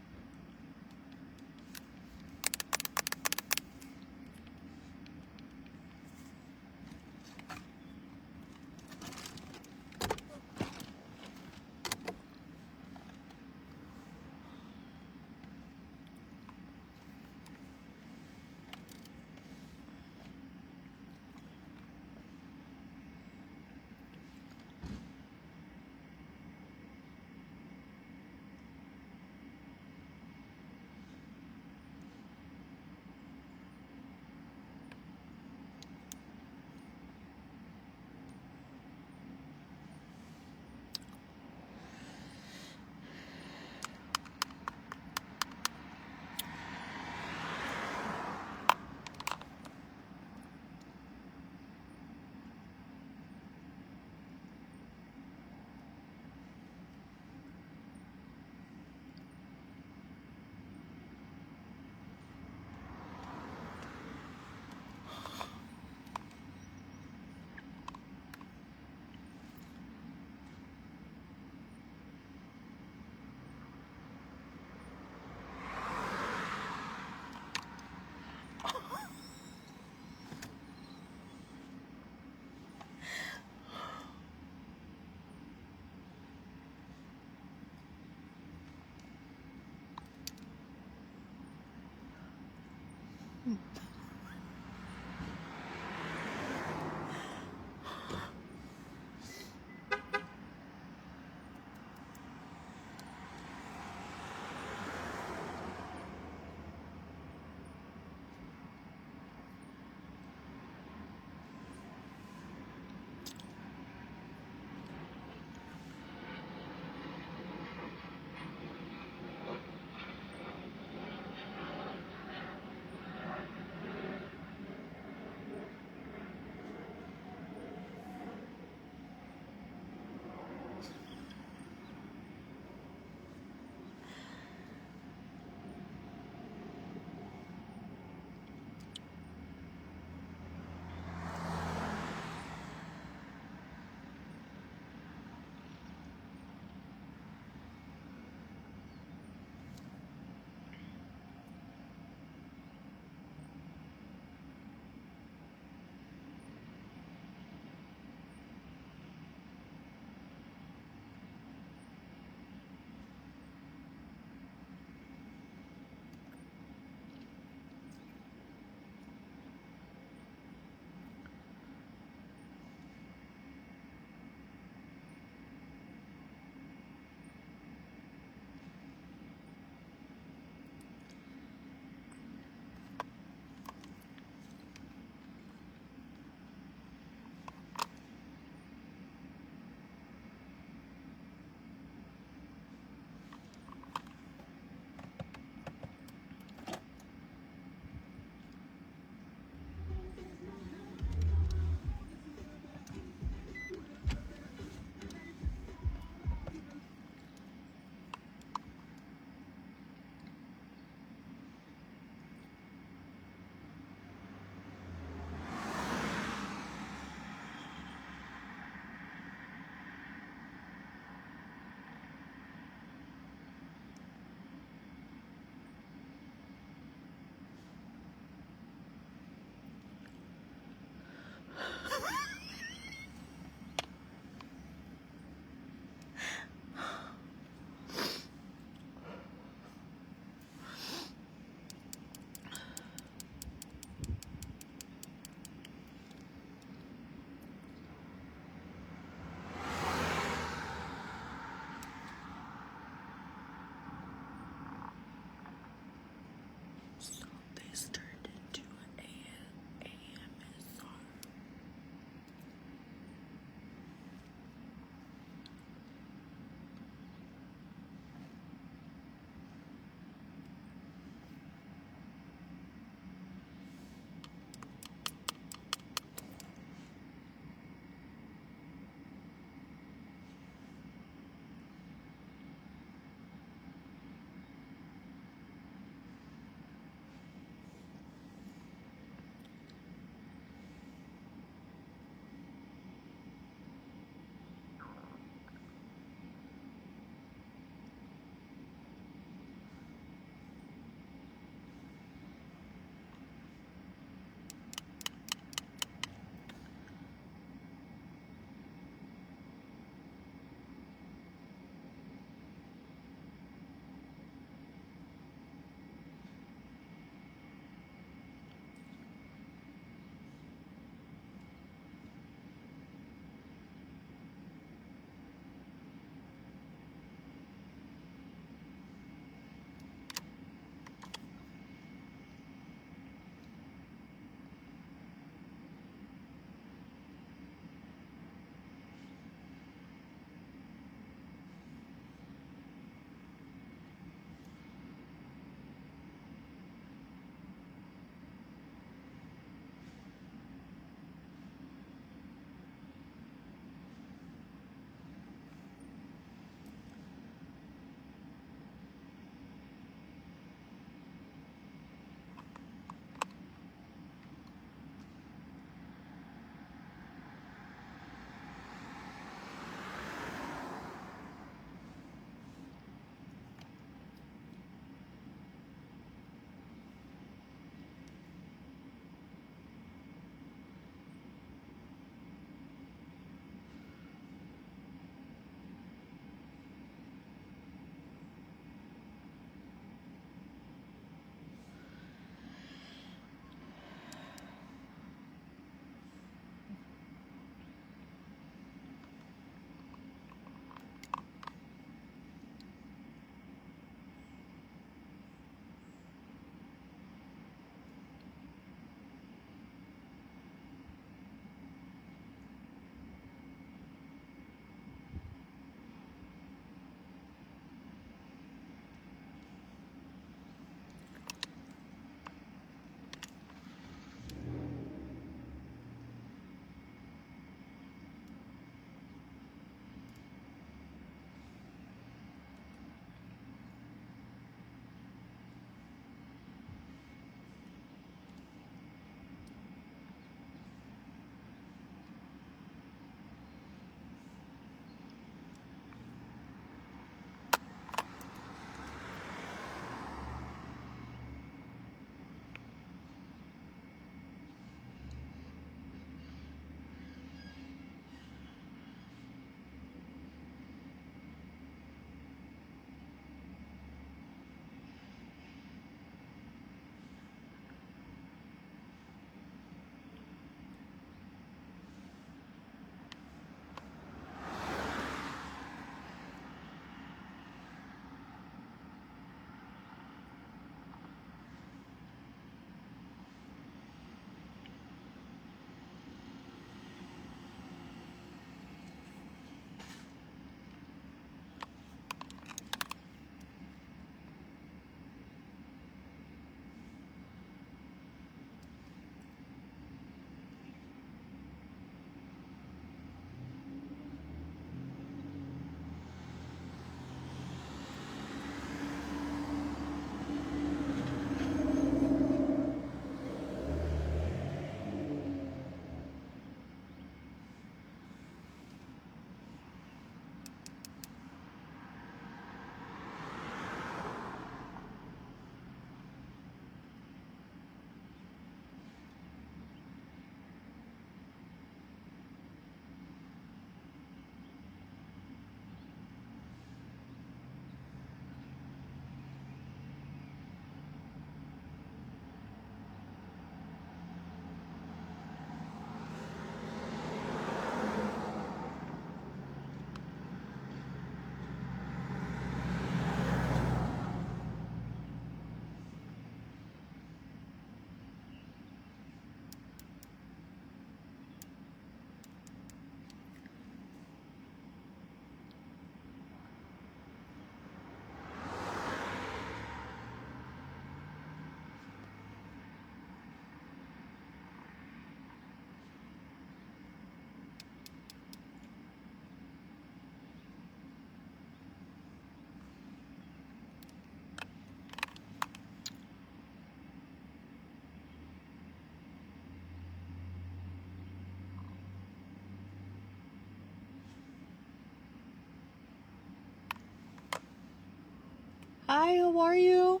A: Hi, how are you?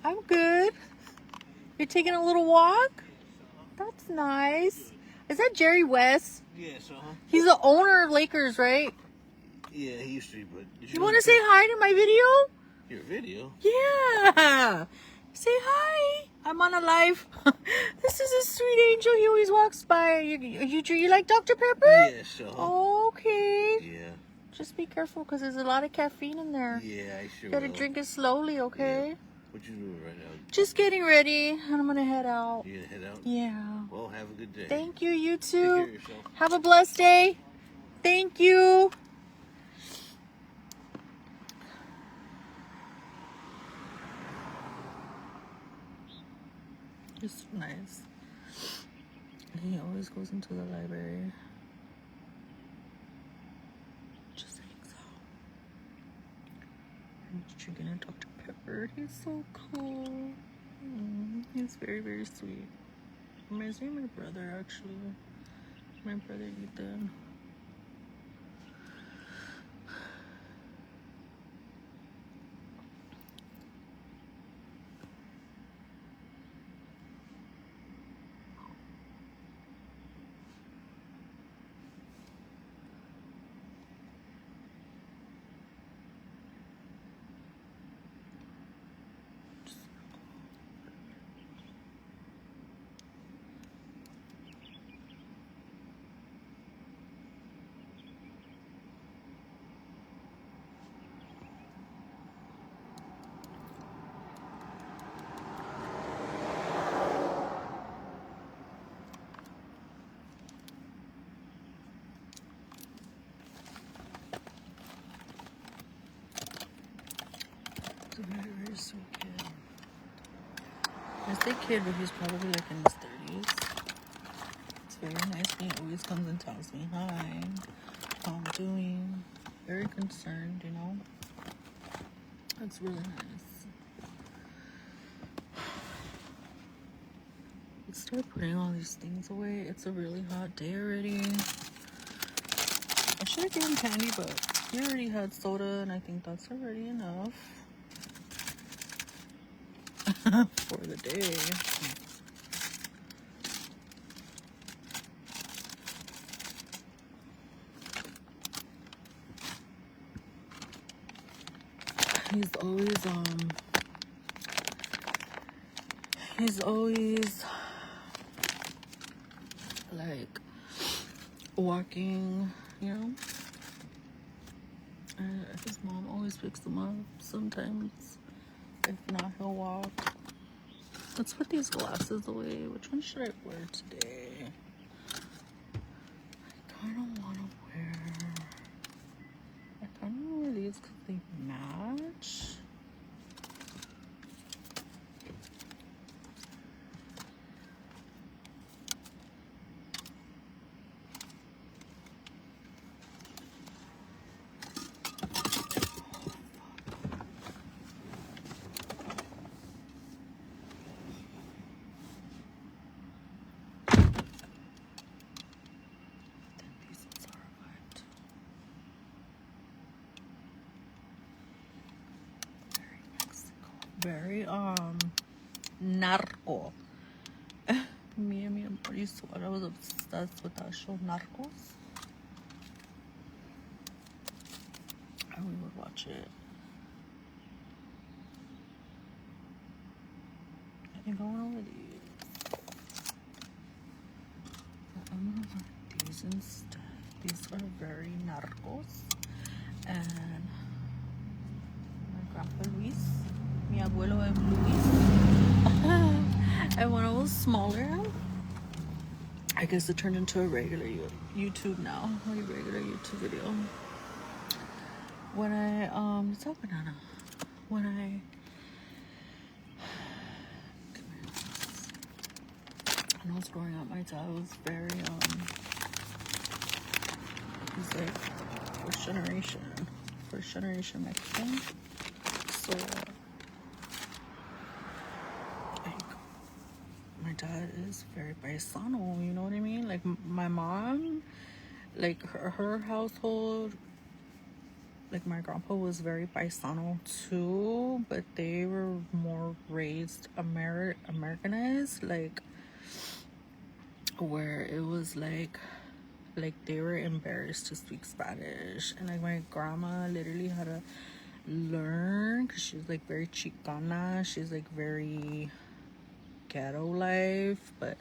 A: I'm good. You're taking a little walk? That's nice. Is that Jerry West?
B: Yes,
A: He's the owner of Lakers, right?
B: Yeah, he used to be, but...
A: You want to say hi to my video?
B: Your video?
A: Yeah. Say hi. I'm on a live. This is a sweet angel. He always walks by. You like Dr. Pepper?
B: Yes,
A: Okay.
B: Yeah.
A: Just be careful because there's a lot of caffeine in there.
B: Yeah, I sure
A: You gotta
B: will.
A: drink it slowly, okay?
B: Yeah. What you doing right now?
A: Just getting ready, and I'm gonna head out.
B: You gonna head out?
A: Yeah.
B: Well, have a good day.
A: Thank you, you
B: Take
A: too.
B: care of yourself.
A: Have a blessed day. Thank you. It's nice. He always goes into the library. Just hangs out. He's drinking a Dr. Pepper. He's so cool. He's very, very sweet. Reminds me of my brother, actually. My brother Ethan. He's a very, very sweet kid. I say kid, but he's probably like in his 30s. It's very nice. He always comes and tells me hi, how I'm doing. Very concerned, you know. That's really nice. Let's start putting all these things away. It's a really hot day already. I should have given candy, but we already had soda, and I think that's already enough for the day. He's always like walking, you know. His mom always picks him up. Sometimes, if not, he'll walk. Let's put these glasses away. Which one should I wear today? I kind of want to wear these because they match. Very narco. Me and I'm pretty sure I was obsessed with that show Narcos. And we would watch it. I think I want to wear these. I'm gonna wear these instead. These are very narcos. And my grandpa Luis. Mi abuelo es Luis. And when I was smaller, I guess it turned into a regular YouTube now. A regular YouTube video. When I, it's all banana. When I was growing up, my dad was very, he's like first generation Mexican. So, my dad is very paisano, you know what I mean? Like my mom, like her household, like my grandpa was very paisano too, but they were more raised Americanized, like where it was like they were embarrassed to speak Spanish, and like my grandma literally had to learn because she's like very Chicana, she's like very ghetto life. But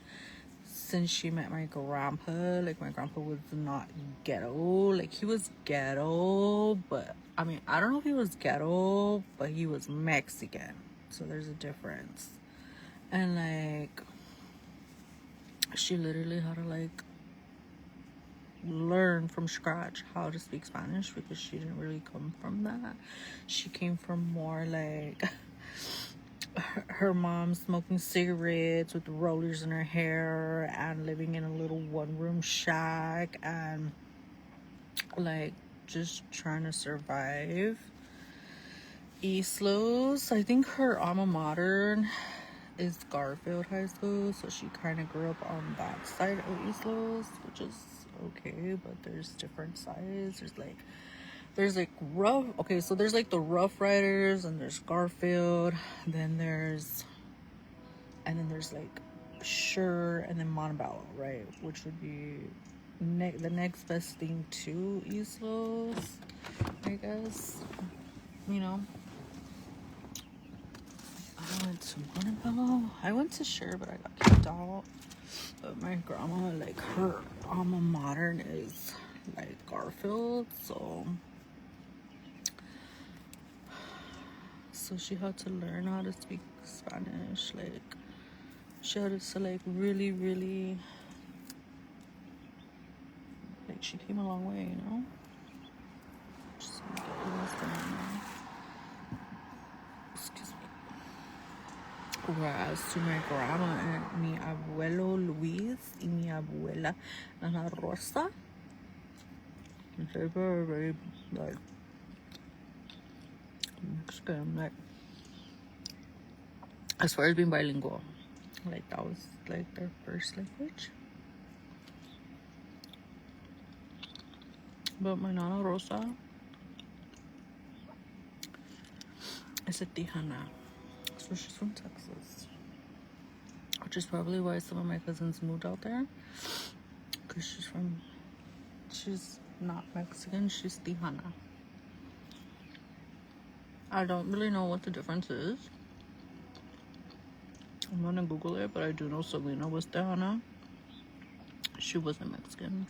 A: since she met my grandpa, like my grandpa was not ghetto, like he was ghetto, but I mean, I don't know if he was ghetto, but he was Mexican, so there's a difference. And like she literally had to like learn from scratch how to speak Spanish because she didn't really come from that. She came from more like her mom smoking cigarettes with rollers in her hair and living in a little one-room shack and like just trying to survive. East Los, I think her alma mater is Garfield High School, so she kind of grew up on that side of East Los, which is okay, but there's different sides. There's like rough, okay, so there's like the Rough Riders, and there's Garfield, then there's like Sure, and then Montebello, right, which would be the next best thing to East Los, I guess, you know. I went to Montebello. I went to Sure, but I got kicked out. But my grandma, like her alma mater is like Garfield, so she had to learn how to speak Spanish. Like she had to like really, really, like she came a long way, you know. Just gonna get lost in it now. Excuse me. Whereas to my grandma and mi abuelo Luis y mi abuela Ana Rosa, they were very like Mexican, like as far as being bilingual, like that was like their first language. But my Nana Rosa is a Tejana, so she's from Texas, which is probably why some of my cousins moved out there, because she's not Mexican, she's Tejana. I don't really know what the difference is. I'm gonna Google it, but I do know Selena was Tejana. She wasn't Mexican.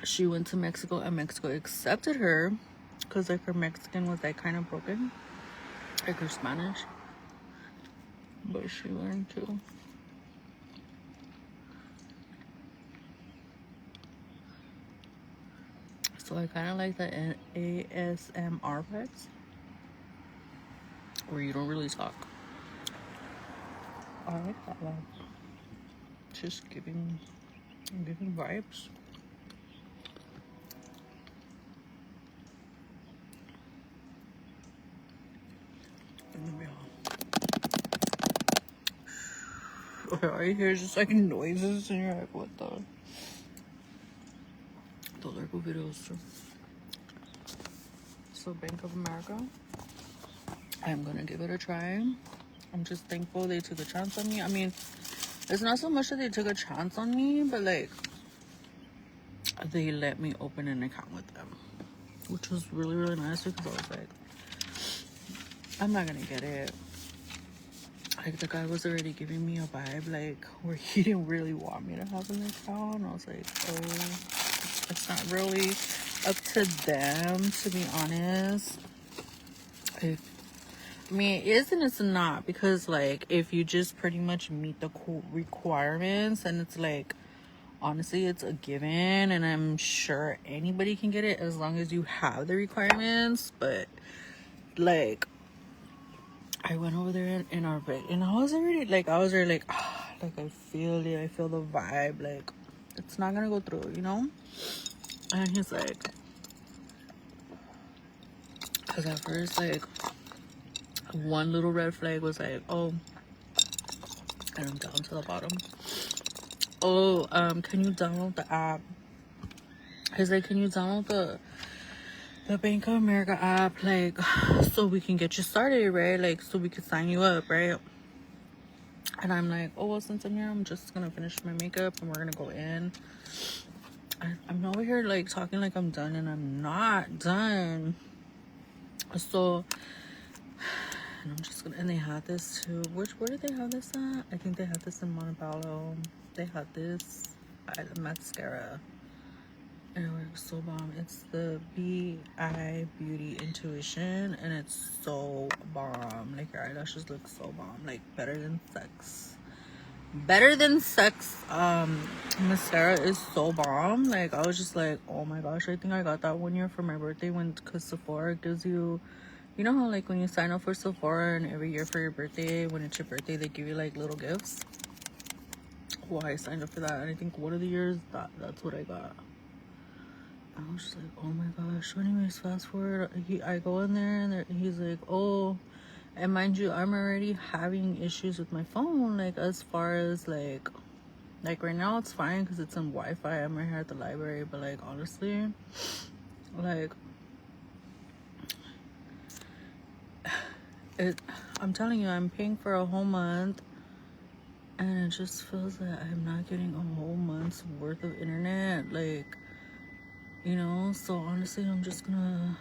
A: She went to Mexico, and Mexico accepted her because like her Mexican was like kind of broken, like her Spanish, but she learned too. So I kind of like the ASMR vibes where you don't really talk. I like that one. Just giving vibes. Okay, all you hear is just like noises, and you're like, what the? Those are good videos too. So Bank of America, I'm gonna give it a try. I'm just thankful they took a chance on me. I mean, it's not so much that they took a chance on me, but like they let me open an account with them, which was really, really nice, because I was like, I'm not gonna get it. Like the guy was already giving me a vibe like where he didn't really want me to have an account. And I was like, oh, it's not really up to them, to be honest. I mean, it is and it's not, because like if you just pretty much meet the requirements, and it's like, honestly, it's a given, and I'm sure anybody can get it as long as you have the requirements. But like I went over there in our bed, and I was already like like I feel it, I feel the vibe, like it's not gonna go through, you know. And he's like, because at first like one little red flag was like, oh, and I'm down to the bottom, oh, can you download the app? He's like, can you download the Bank of America app, like, so we can get you started, right? Like, so we can sign you up, right? And I'm like, oh, well, since I'm here, I'm just gonna finish my makeup and we're gonna go in. I'm over here like talking like I'm done, and I'm not done. So, and I'm just gonna, and they had this too. Where did they have this at? I think they had this in Montebello. They had this mascara, and it works so bomb. It's the BI Beauty Intuition, and it's so bomb. Like, your eyelashes look so bomb. Like, better than sex. Mascara is so bomb. Like, I was just like, oh my gosh, I think I got that one year for my birthday, because Sephora gives you, you know how like when you sign up for Sephora and every year for your birthday, when it's your birthday, they give you like little gifts. Well, I signed up for that, and I think one of the years that's what I got. I was just like, oh my gosh. So anyways, fast forward, I go in there, and he's like, oh, and mind you, I'm already having issues with my phone, like as far as like right now it's fine because it's on Wi-Fi. I'm right here at the library, but like honestly, like I'm telling you, I'm paying for a whole month, and it just feels like I'm not getting a whole month's worth of internet, like, you know. So honestly, I'm just gonna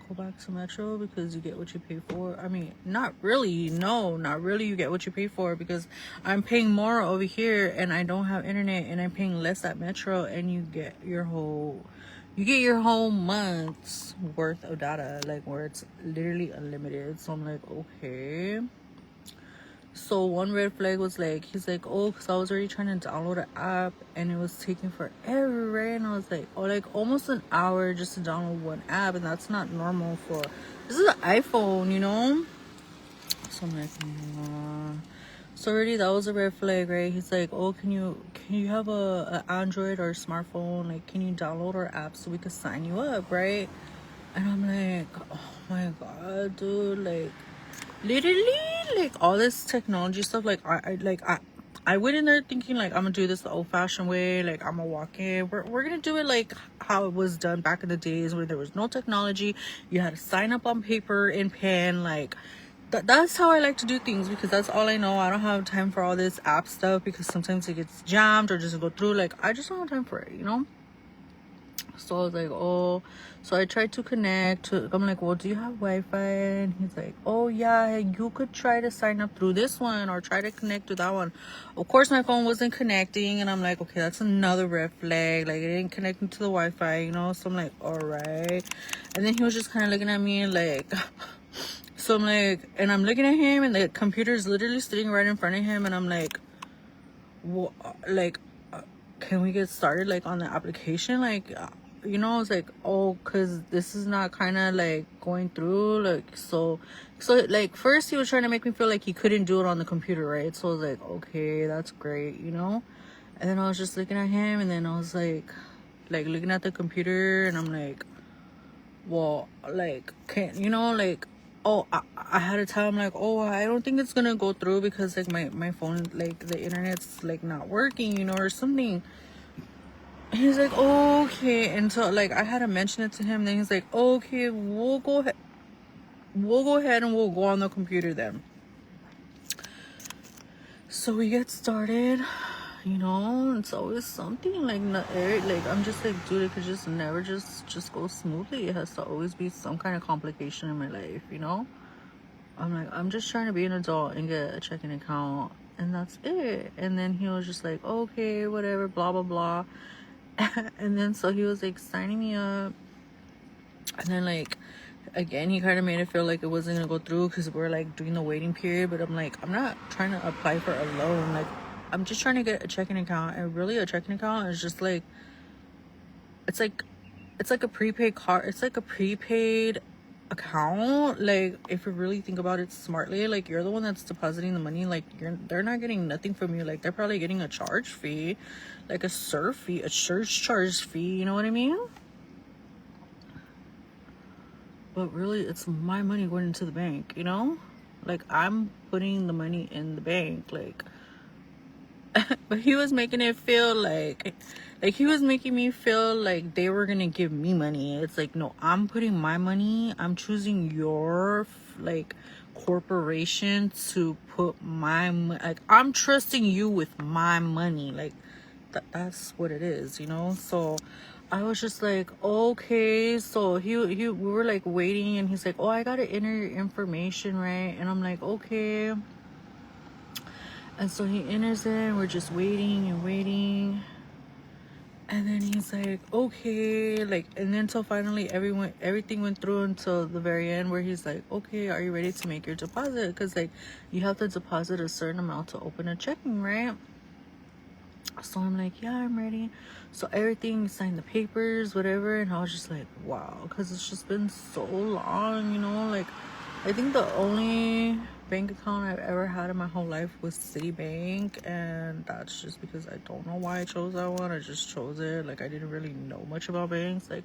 A: go back to Metro, because you get what you pay for. I mean, not really, no, not really. You get what you pay for, because I'm paying more over here and I don't have internet, and I'm paying less at Metro, and you get your whole month's worth of data, like, where it's literally unlimited. So I'm like, okay. So one red flag was like, he's like, oh, because I was already trying to download an app and it was taking forever, right? And I was like, oh, like almost an hour just to download one app, and that's not normal for, this is an iPhone, you know? So I'm like, so already that was a red flag, right? He's like, oh, can you have a Android or a smartphone? Like, can you download our app so we could sign you up, right? And I'm like, oh my god, dude, like, literally, like, all this technology stuff, like, I went in there thinking like, I'm gonna do this the old-fashioned way, like, I'm gonna walk in, we're gonna do it like how it was done back in the days where there was no technology. You had to sign up on paper and pen, like, that's how I like to do things, because that's all I know. I don't have time for all this app stuff, because sometimes it gets jammed or doesn't go through. Like, I just don't have time for it, you know? So I was like, oh, so I tried to connect. I'm like, well, do you have Wi-Fi? And he's like, oh yeah, you could try to sign up through this one or try to connect to that one. Of course, my phone wasn't connecting, and I'm like, okay, that's another red flag. Like, it didn't connect to the Wi-Fi, you know? So I'm like, all right. And then he was just kind of looking at me like, so I'm like, and I'm looking at him, and the computer's literally sitting right in front of him, and I'm like, well, like, can we get started like on the application? Like, you know, I was like, oh, because this is not kind of like going through, like, so like, first he was trying to make me feel like he couldn't do it on the computer, right? So I was like, okay, that's great, you know? And then I was just looking at him, and then I was like looking at the computer, and I'm like, well, like, can't, you know, like, oh, I had to tell him like, oh, I don't think it's gonna go through, because like my phone, like, the internet's like not working, you know, or something. He's like, okay. And so like, I had to mention it to him. Then he's like, okay, we'll go ahead and we'll go on the computer then. So we get started, you know. It's always something, like, not like, I'm just like, dude, it could just never just go smoothly. It has to always be some kind of complication in my life, you know. I'm like, I'm just trying to be an adult and get a checking account, and that's it. And then he was just like, okay, whatever, blah blah blah. And then so he was like signing me up, and then like, again, he kind of made it feel like it wasn't gonna go through because we're like doing the waiting period. But I'm like, I'm not trying to apply for a loan, like, I'm just trying to get a checking account. And really, a checking account is just like, it's like a prepaid card. It's like a prepaid account. Like, if you really think about it smartly, like, you're the one that's depositing the money. Like, they're not getting nothing from you. Like, they're probably getting a charge fee, like a surf fee, a church charge fee, you know what I mean? But really, it's my money going into the bank, you know? Like, I'm putting the money in the bank. Like, But he was making it feel like he was making me feel like they were gonna give me money. It's like, no, I'm putting my money, I'm choosing your like corporation to put my like, I'm trusting you with my money. Like that's what it is, you know. So I was just like, okay. So we were like waiting, and he's like, oh, I gotta enter your information, right? And I'm like, okay. And so he enters it, and we're just waiting and waiting. And then he's like, okay, like, and then till finally everything went through until the very end, where he's like, okay, are you ready to make your deposit? Because like, you have to deposit a certain amount to open a checking, right? So I'm like, yeah, I'm ready. So everything, signed the papers, whatever. And I was just like, wow, because it's just been so long, you know. Like, I think the only bank account I've ever had in my whole life was Citibank, and that's just because I don't know why I chose that one. I just chose it. Like, I didn't really know much about banks. Like,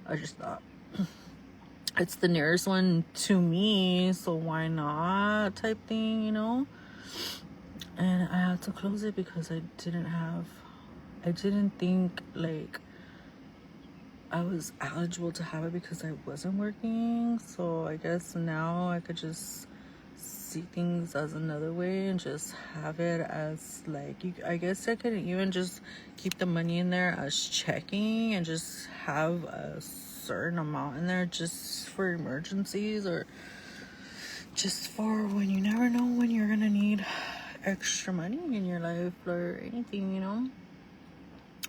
A: I just thought it's the nearest one to me, so why not, type thing, you know. And I had to close it because I didn't think like I was eligible to have it because I wasn't working. So I guess now I could just see things as another way and just have it as like, I guess I could even just keep the money in there as checking and just have a certain amount in there just for emergencies, or just for when you never know when you're gonna need extra money in your life or anything, you know.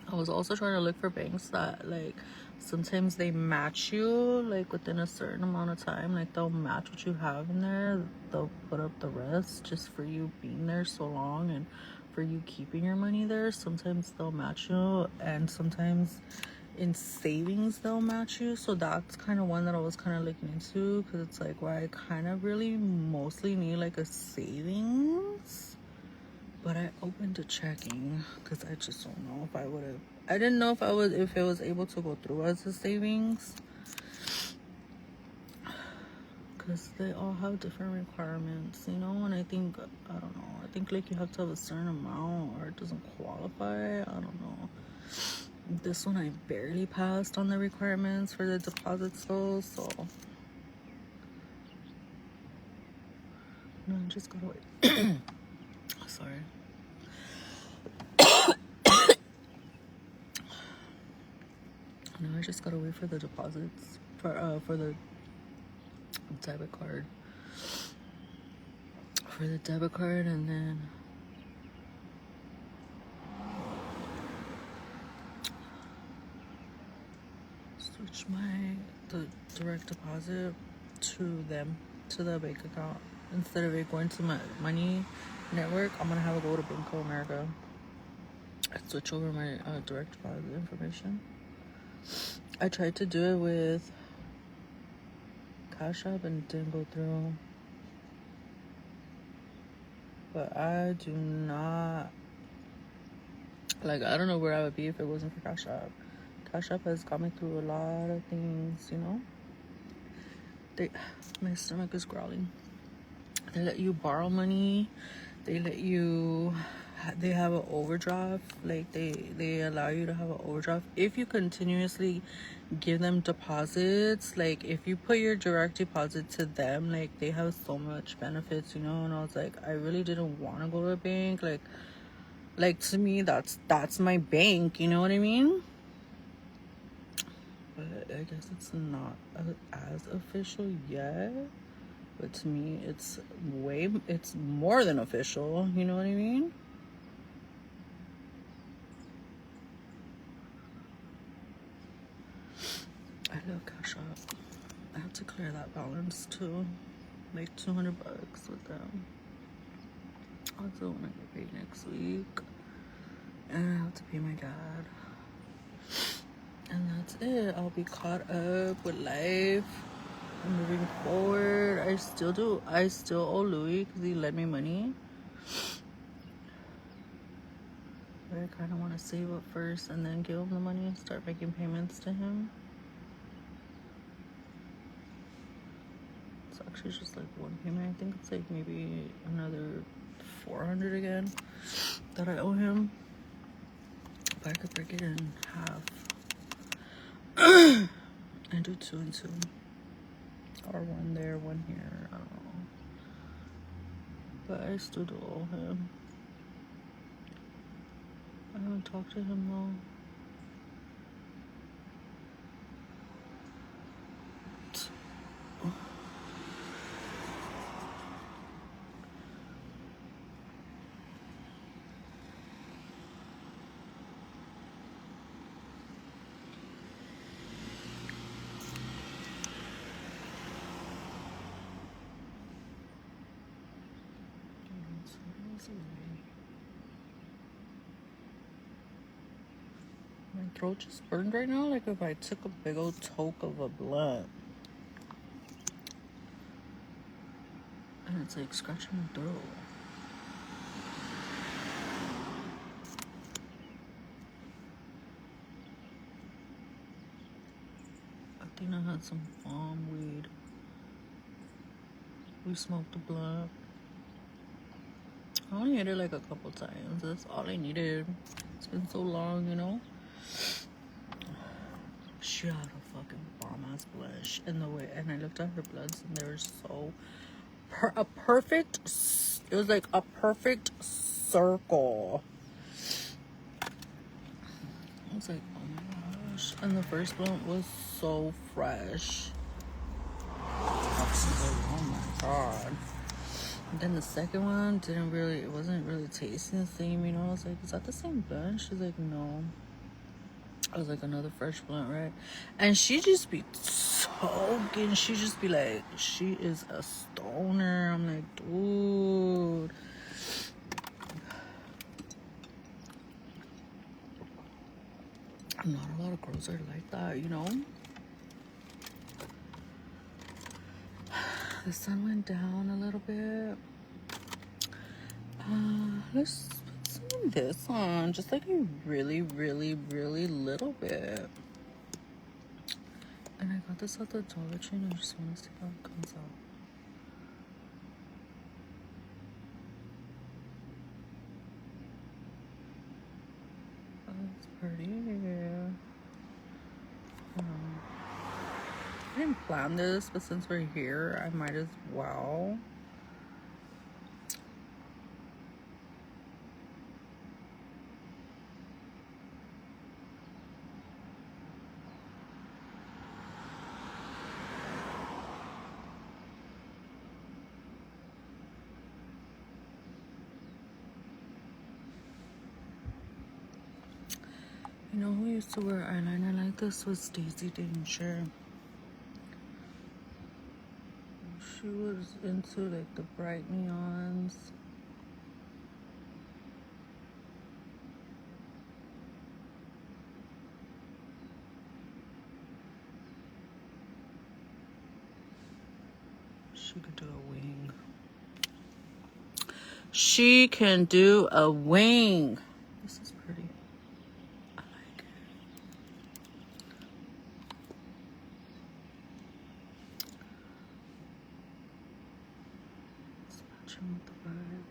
A: I was also trying to look for banks that like sometimes they match you like within a certain amount of time. Like they'll match what you have in there, they'll put up the rest just for you being there so long and for you keeping your money there. Sometimes they'll match you, and sometimes in savings they'll match you. So that's kind of one that I was kind of looking into, because it's like where I kind of really mostly need like a savings. But I opened a checking because I just don't know if I would have. I didn't know if it was able to go through as a savings, because they all have different requirements, you know. And I think, I don't know, I think like you have to have a certain amount or it doesn't qualify. I don't know. This one I barely passed on the requirements for the deposits though, so no, I just gotta wait. Sorry. No, I just gotta wait for the deposits for the debit card. For the debit card, and then switch the direct deposit to them, to the bank account. Instead of it going to my money network, I'm gonna have it go to Bank of America. I switch over my direct deposit information. I tried to do it with Cash App and it didn't go through. But I do not, like, I don't know where I would be if it wasn't for Cash App. Cash App has got me through a lot of things, you know. My stomach is growling. They let you borrow money. They have an overdraft. Like they allow you to have an overdraft if you continuously give them deposits. Like if you put your direct deposit to them, like they have so much benefits, you know. And I was like, I really didn't want to go to a bank. Like to me, that's my bank, you know what I mean? But I guess it's not as official yet. But to me, it's more than official. You know what I mean? I love Cash App. I have to clear that balance too. Like $200 with them. Also, when I get paid next week. And I have to pay my dad. And that's it. I'll be caught up with life. Moving forward, I still owe Louis because he lent me money. But I kind of want to save up first and then give him the money and start making payments to him. It's actually just like one payment. I think it's like maybe another $400 again that I owe him. But I could break it in half and do 2 and 2, or 1 there, 1 here. I don't know. But I still do owe him. I haven't talked to him though. My throat just burned right now, like if I took a big old toke of a blunt. And it's like scratching my throat. I think I had some bomb weed. We smoked a blunt. I only hit it like a couple times. That's all I needed. It's been so long, you know? She had a fucking bomb ass blush in the way, and I looked at her bloods and they were so a perfect. It was like a perfect circle. I was like, oh my gosh! And the first blunt was so fresh. I was like, oh my god. And then the second one it wasn't really tasting the same, you know? I was like, is that the same blunt? She's like, no. I was like, another fresh blunt, right? And she just be talking. She just be like, she is a stoner. I'm like, dude. Not a lot of girls are like that, you know? The sun went down a little bit. Let's put some of this on. Just like a really, really, really little bit. And I got this at the Dollar Tree and I just want to see how it comes out. Oh, it's pretty. I didn't plan this, but since we're here, I might as well. You know who used to wear eyeliner like this was Daisy Danger. She was into like the bright neons. She could do a wing. She can do a wing. This is pretty. I like it. It's matching with the vibe.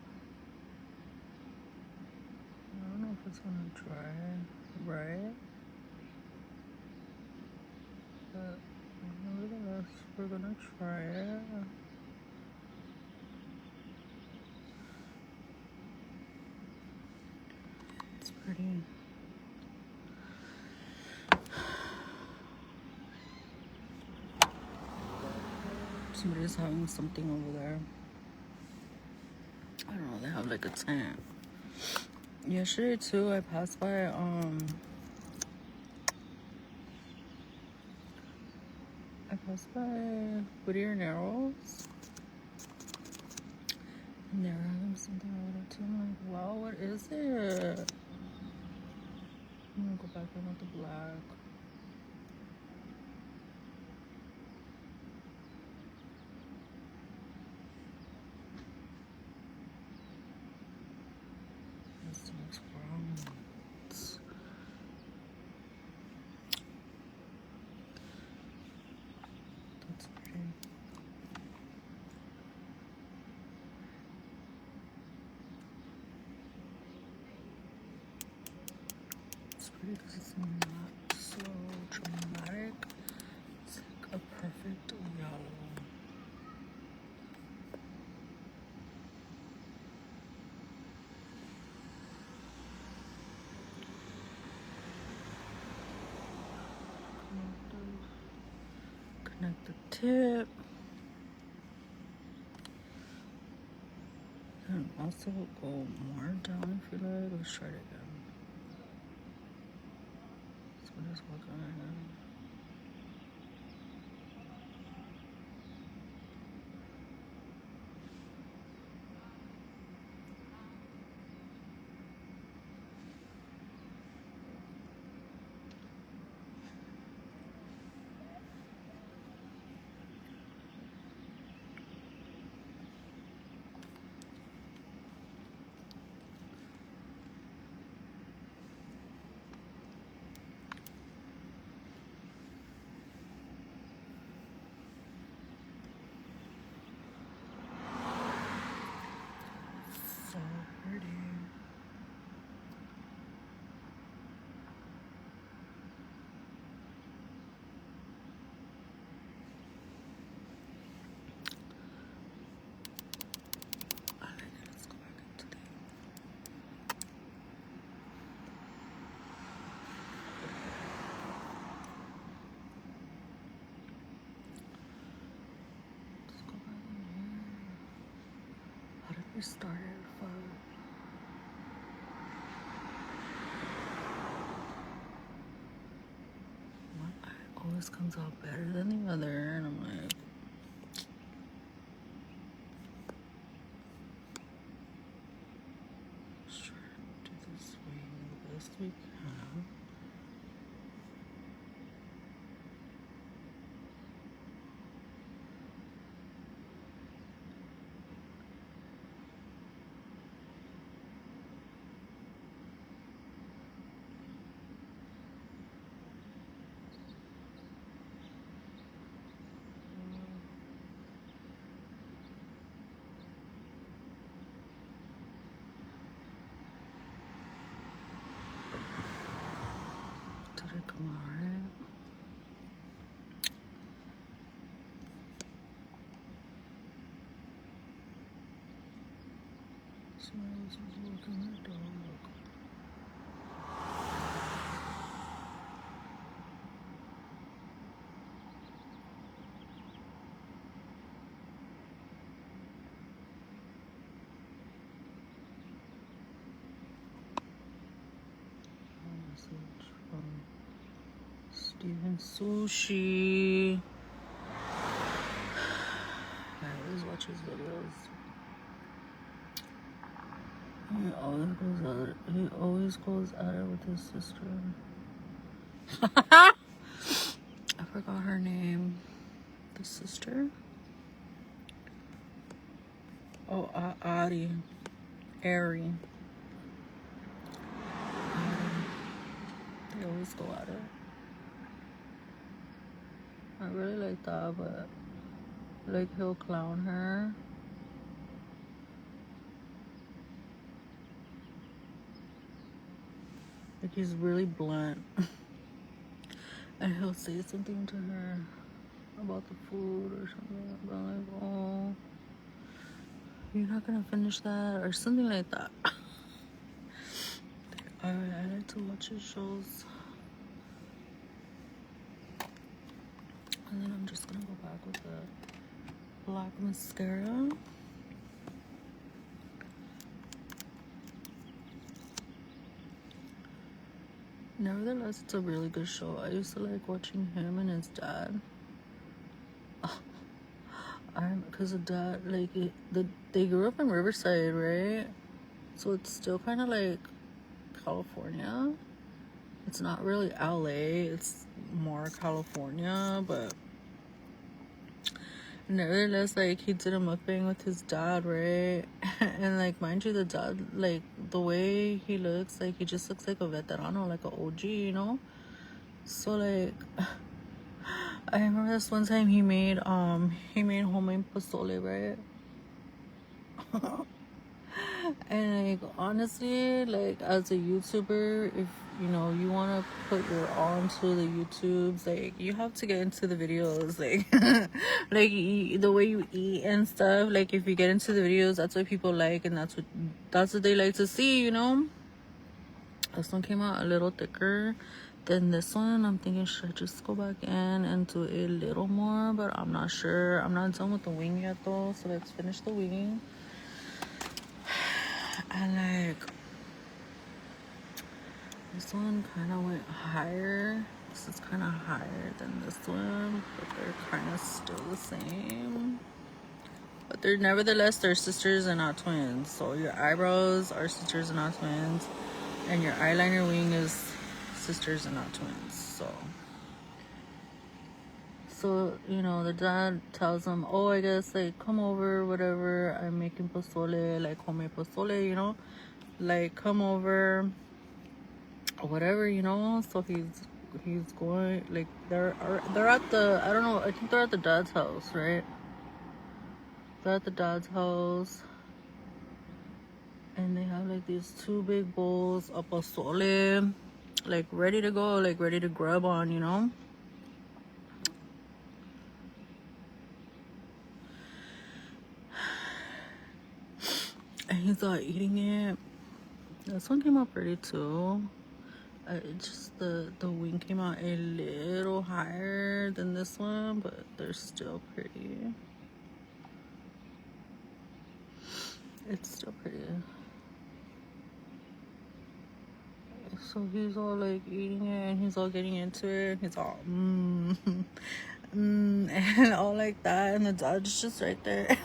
A: I don't know if it's gonna dry right, but nevertheless, we're gonna try it. It's pretty. Somebody's having something over there. I don't know, they have like a tent. Yesterday too, I passed by Whittier Narrows, and they were having something over there too. I'm like, wow, what is it? I'm gonna go back in with the black. This looks brown. That's pretty. pretty because it's not so dramatic. It's like a perfect yellow. Connect the tip. And also go more down if you like. Let's try it again. So just work on it. So pretty. I like it. Let's go back into the let's go back in here. How did we start it? One eye always comes out better than the other, and I'm like, let's try to do this way the best we can. Did it come out right? Smiles is looking at the dog. Message from Steven Sushi. I always watch his videos. He always goes at it with his sister. I forgot her name. The sister? Oh, Ari. Ari. They always go at it. I really like that, but like he'll clown her. Like he's really blunt. And he'll say something to her about the food or something. About like, oh, you're not gonna finish that or something like that. I like to watch his shows. And then I'm just gonna go back with the black mascara. Nevertheless, it's a really good show. I used to like watching him and his dad. Because the dad, like, they grew up in Riverside, right? So it's still kind of like California. It's not really LA, it's more California, but nevertheless, like, he did a mukbang with his dad, right? And like, mind you, the dad, like, the way he looks, like, he just looks like a veterano, like an OG, you know? So like, I remember this one time he made homemade pozole, right? And like, honestly, like, as a YouTuber, if you know, you want to put your all into the YouTubes, like, you have to get into the videos, like, like, the way you eat and stuff. Like, if you get into the videos, that's what people like, and that's what they like to see, you know. This one came out a little thicker than this one. I'm thinking, should I just go back in and do a little more? But I'm not sure. I'm not done with the wing yet, though, so let's finish the wing. And, like, this one kind of went higher. This is kind of higher than this one, but they're kind of still the same. But they're nevertheless, they're sisters and not twins. So your eyebrows are sisters and not twins, and your eyeliner wing is sisters and not twins. So you know, the dad tells them, oh, I guess, like, come over, whatever, I'm making pozole, like homemade pozole, you know, like, come over, whatever, you know. So he's going, like, they're at the, I don't know, I think they're at the dad's house, right? They're at the dad's house, and they have, like, these 2 big bowls of pozole, like, ready to go, like, ready to grub on, you know. And he's all eating it. This one came out pretty too. It just, the wing came out a little higher than this one, but they're still pretty. It's still pretty. So he's all, like, eating it, and he's all getting into it, and he's all and all like that, and the dog's just right there.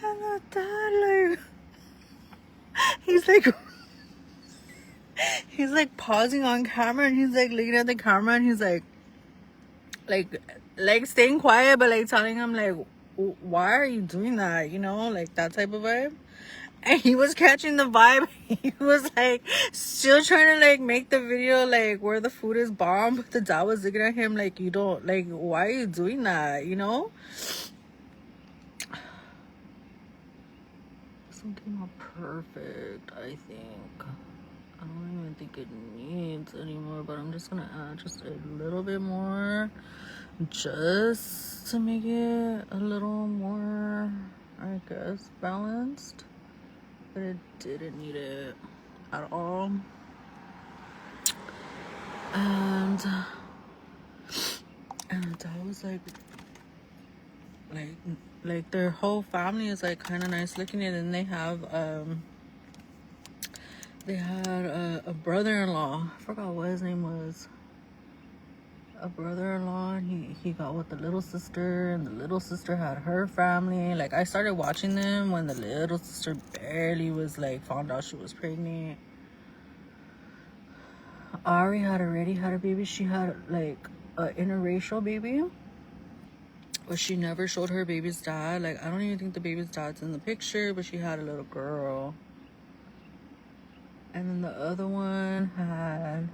A: And the dad, like, he's like pausing on camera, and he's like looking at the camera, and he's like staying quiet, but like telling him, like, why are you doing that, you know, like that type of vibe. And he was catching the vibe. He was like still trying to like make the video like where the food is bomb, but the dad was looking at him like, you don't, like, why are you doing that, you know. This one came out perfect, I think. I don't even think it needs anymore, but I'm just gonna add just a little bit more just to make it a little more, I guess, balanced. But it didn't need it at all. And that was like their whole family is like kind of nice looking, and then they had a brother-in-law. I forgot what his name was. A brother-in-law, and he got with the little sister, and the little sister had her family. Like, I started watching them when the little sister barely was like found out she was pregnant. Ari had already had a baby. She had like an interracial baby, but she never showed her baby's dad. Like, I don't even think the baby's dad's in the picture, but she had a little girl. And then the other one had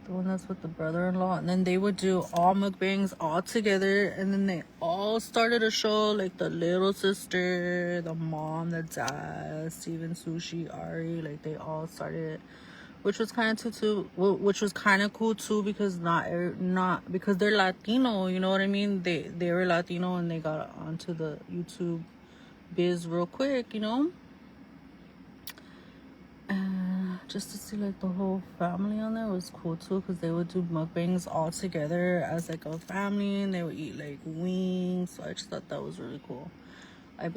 A: the one that's with the brother-in-law, and then they would do all mukbangs all together, and then they all started a show, like the little sister, the mom, the dad, Steven, Sushi, Ari, like they all started, which was kind of which was kind of cool too, because not because they're Latino, you know what I mean. They were Latino, and they got onto the YouTube biz real quick, you know. Just to see like the whole family on there was cool too, because they would do mukbangs all together as like a family, and they would eat like wings. So I just thought that was really cool. I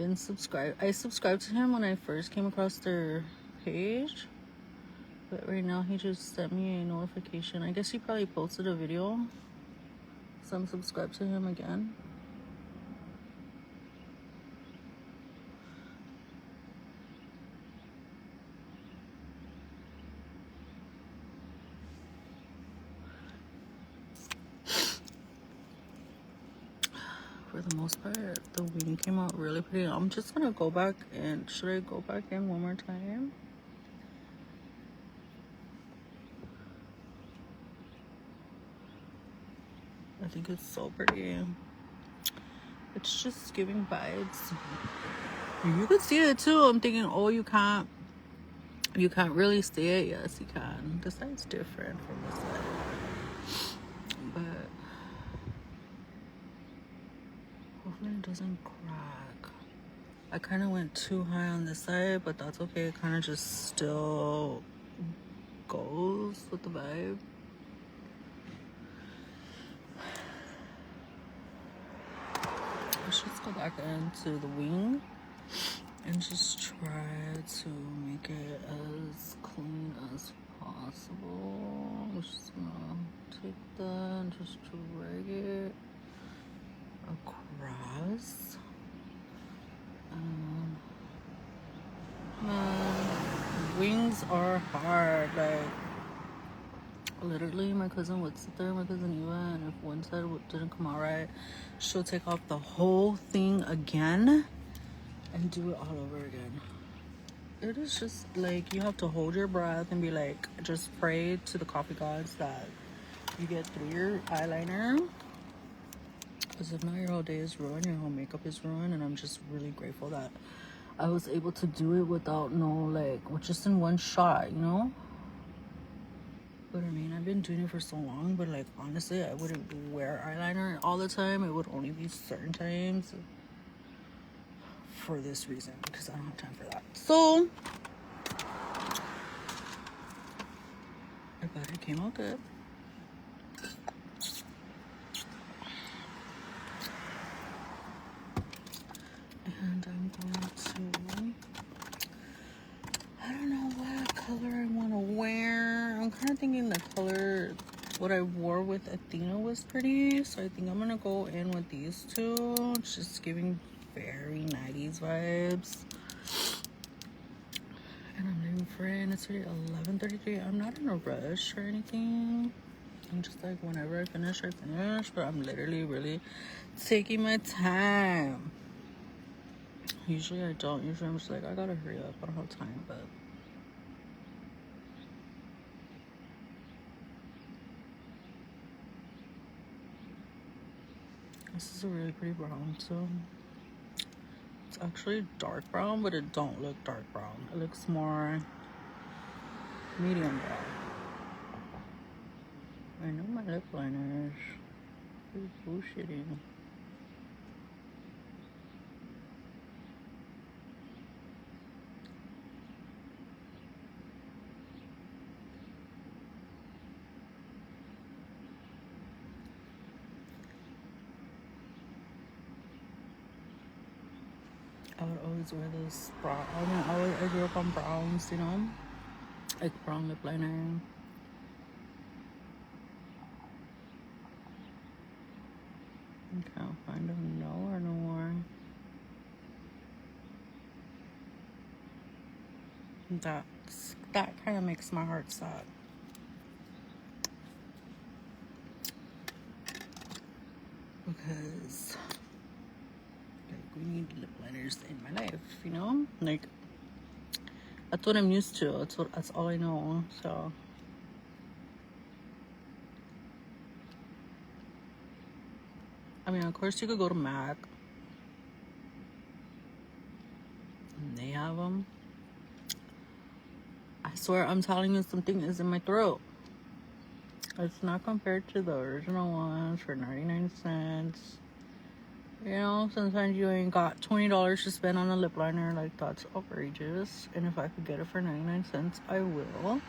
A: subscribed to him when I first came across their page, but right now he just sent me a notification. I guess he probably posted a video, so I'm subscribed to him again. For the most part, the wing came out really pretty. I'm just gonna go back and, should I go back in one more time? I think it's so pretty. It's just giving vibes. You could see it too. I'm thinking, oh, you can't. You can't really see it. Yes, you can. This side's different from this side. But hopefully it doesn't crack. I kind of went too high on this side, but that's okay. It kind of just still goes with the vibe. Let's just go back into the wing and just try to make it as clean as possible. I'm just gonna take that and just drag it across. Wings are hard. Like, literally, my cousin would sit there, my cousin Eva, and if one side didn't come out right, she'll take off the whole thing again and do it all over again. It is just like you have to hold your breath and be like, just pray to the coffee gods that you get through your eyeliner. Because if not, your whole day is ruined, your whole makeup is ruined. And I'm just really grateful that I was able to do it without just in one shot, you know? But I mean, I've been doing it for so long, but like, honestly, I wouldn't wear eyeliner all the time. It would only be certain times for this reason, because I don't have time for that. So, I thought it came out good. And I'm going to, I don't know what color I want to wear. I'm kind of thinking the color, what I wore with Athena was pretty. So I think I'm going to go in with these two. It's just giving very 90s vibes. And I'm leaving for it. And it's already 11:33. I'm not in a rush or anything. I'm just like, whenever I finish, I finish. But I'm literally really taking my time. Usually I don't. Usually I'm just like, I gotta hurry up. I don't have time, but this is a really pretty brown too. It's actually dark brown, but it don't look dark brown. It looks more medium brown. I know my lip liner is bullshitting. I would always wear this brown. I mean, I grew up on browns, you know, like brown lip liner. I can't find a no or no more. That kind of makes my heart sad. Because like, we need lip liners in my life, you know? Like, that's what I'm used to. That's all I know. So I mean, of course you could go to MAC and they have them. I swear I'm telling you, something is in my throat. It's not compared to the original ones for 99 cents. You know, sometimes you ain't got $20 to spend on a lip liner. Like, that's outrageous. And if I could get it for 99 cents, I will.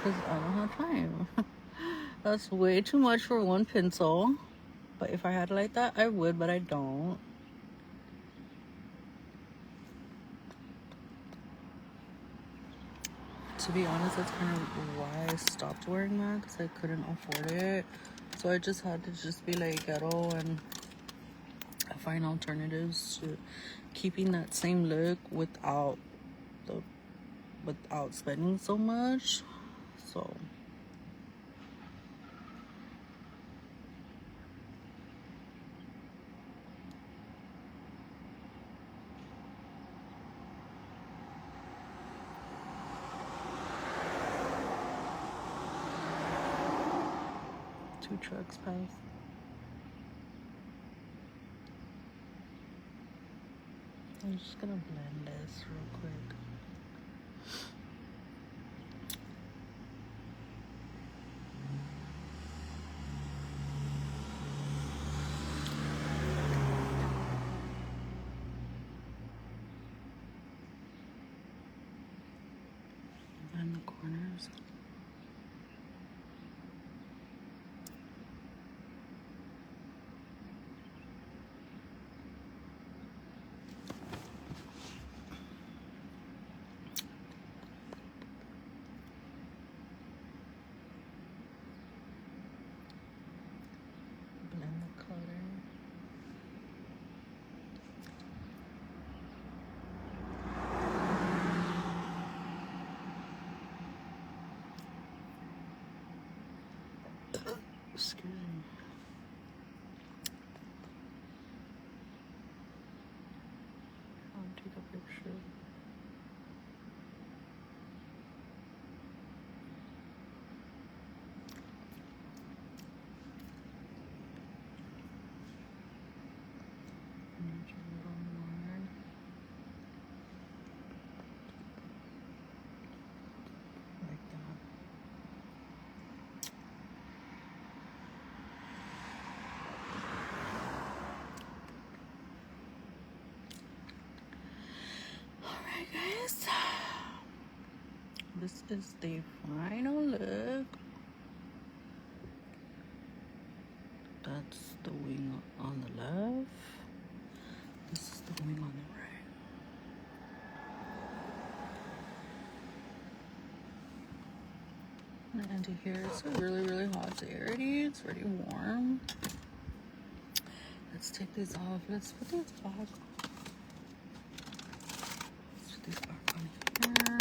A: Because I don't have time. That's way too much for one pencil. But if I had it like that, I would, but I don't. To be honest, that's kind of why I stopped wearing that, because I couldn't afford it. So I just had to just be like ghetto and find alternatives to keeping that same look without spending so much. So two trucks passed. I'm just gonna blend this real quick. the corners. Blend the color. Excuse me. I'll take a picture. Maybe a little more. Like that. Alright guys, this is the final look. That's the wing on the left. This is the wing on the right. And here it's really hot already. It's already warm. Let's take these off. Let's put these back. Let's put these back on here.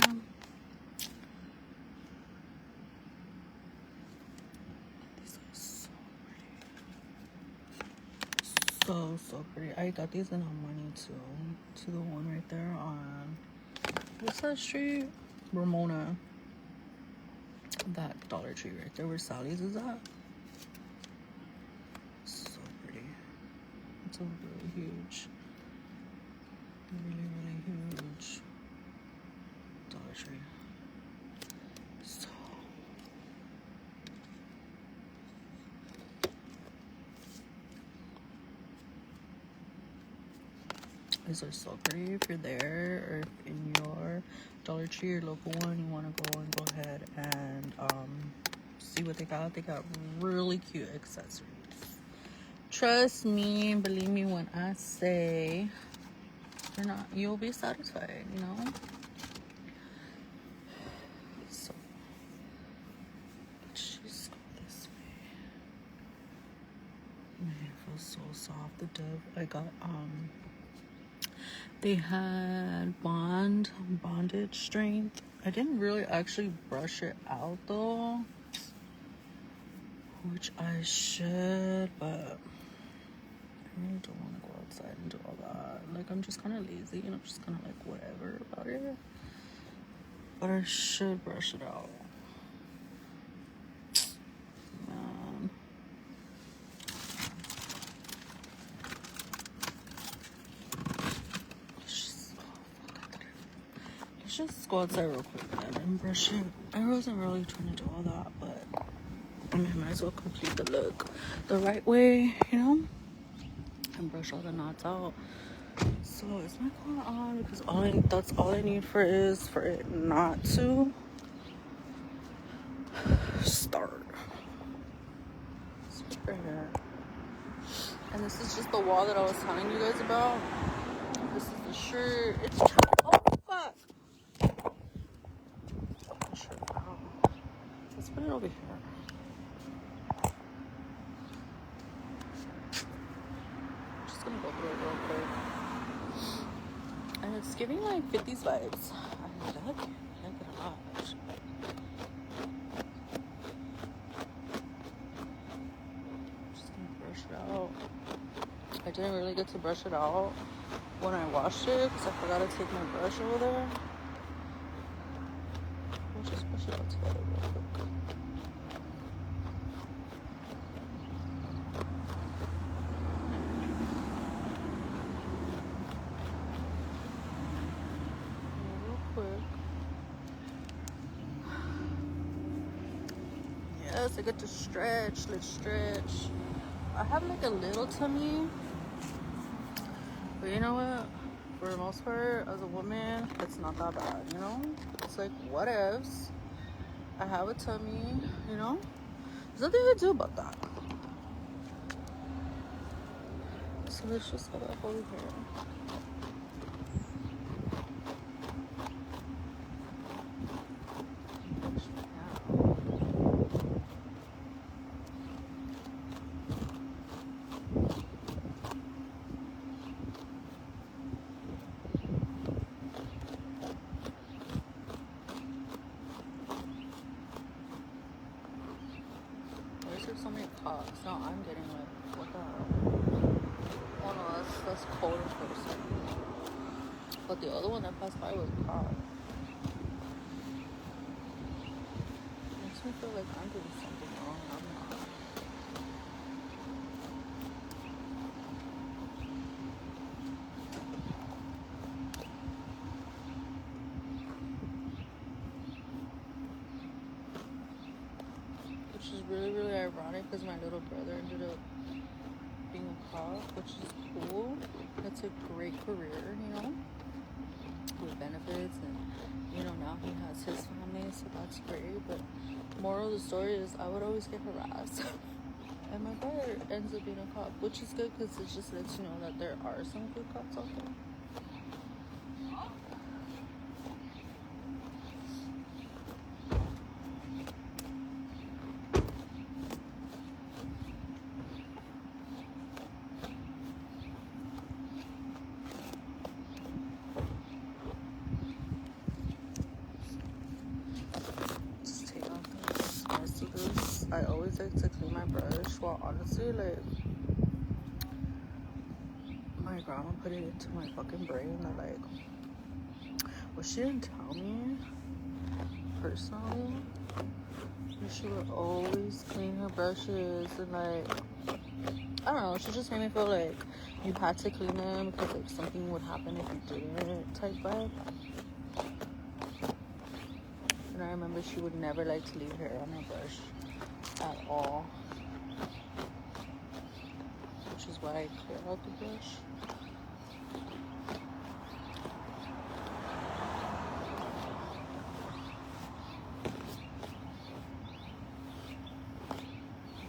A: These are so pretty. I got these in money too. To the one right there on, what's that street? Ramona. That Dollar Tree right there where Sally's is at. So pretty. It's a really huge, really huge Dollar Tree. So these are so pretty. If you're there or if in your Dollar Tree or local one, you want to go ahead and see what they got. They got really cute accessories. Trust me, believe me when I say you'll be satisfied, you know. So let's just go this way. My hair feels so soft. The Dove I got they had bondage strength. I didn't really actually brush it out though, which I should, but I really don't want to go outside and do all that. Like, I'm just kind of lazy and I'm just kind of like whatever about it, but I should brush it out. Man. Let's just go outside real quick and brush it. I wasn't really trying to do all that, but I mean, I might as well complete the look the right way, you know, and brush all the knots out. So is my collar on? Because that's all I need for it not to start. Right here. And this is just the wall that I was telling you guys about. This is the shirt. It's oh fuck. Let's put it over here. I'm just gonna go through it real quick. And it's giving like 50s vibes. I like it a lot. Just gonna brush it out. I didn't really get to brush it out when I washed it because I forgot to take my brush over there. We'll just brush it out together real quick. Yes, I get to stretch. Let's stretch. I have like a little tummy, but you know what? For the most part, as a woman, it's not that bad, you know? It's like, what ifs? I have a tummy, you know? There's nothing you can do about that. So let's just go up over here. So many cops. No, I'm getting like, what the hell? Oh no, that's cold in person. But the other one that passed by was a cop. Makes me feel like I'm doing something wrong. I'm not. Which is really, really ironic because my little brother ended up being a cop, which is cool. That's a great career, you know, with benefits, and you know, now he has his family, so that's great. But moral of the story is I would always get harassed. And my brother ends up being a cop, which is good because it just lets you know that there are some good cops out there. I always like to clean my brush. Well, honestly, like, my grandma put it into my fucking brain that, like, well, she didn't tell me personally, but she would always clean her brushes, and, like, I don't know, she just made me feel like you had to clean them because, like, something would happen if you didn't, type vibe. And I remember she would never like to leave hair on her brush at all, which is why I clear out the brush.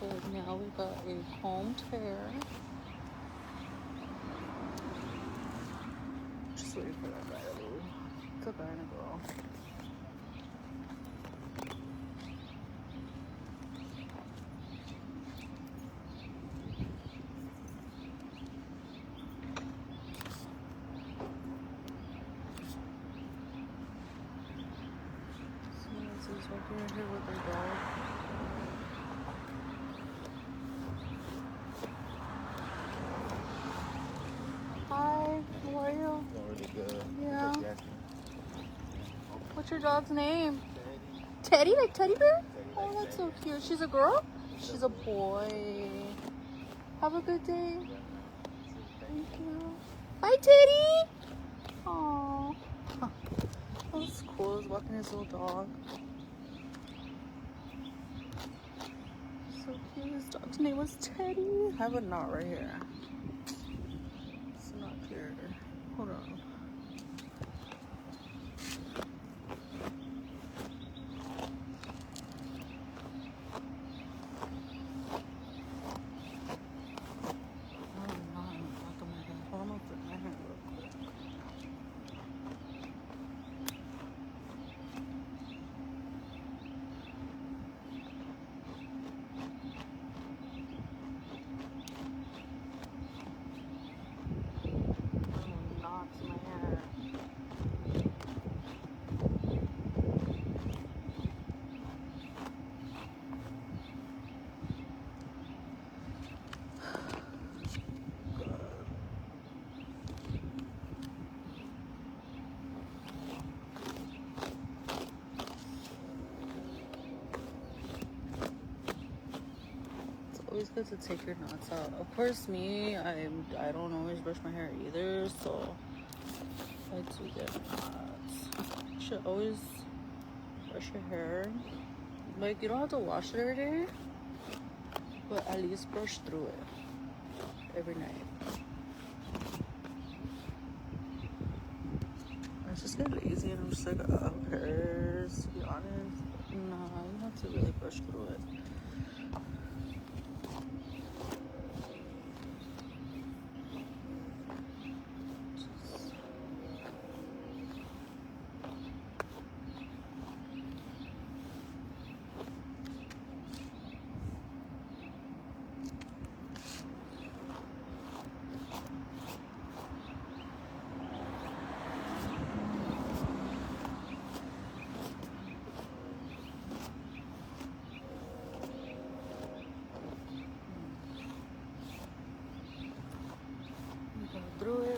A: But now we got a combed hair. Just waiting for that guy to leave. It's a guy and a girl. He's walking right here with their dog. Hi, how are you?
B: Really good.
A: Yeah. What's your dog's name? Teddy? Teddy, like teddy bear? Oh, that's so cute. She's a girl? She's a boy. Have a good day. Thank you. Hi, Teddy. Aww. That was cool. He's walking his little dog. So cute. His dog's name was Teddy. I have a knot right here. It's not clear. Hold on. Always good to take your knots out. Of course, me, I don't always brush my hair either, so I do get knots. You should always brush your hair. Like, you don't have to wash it every day, but at least brush through it every night. I just get lazy and I'm just like, who cares, to be honest. Nah, need to really brush through it.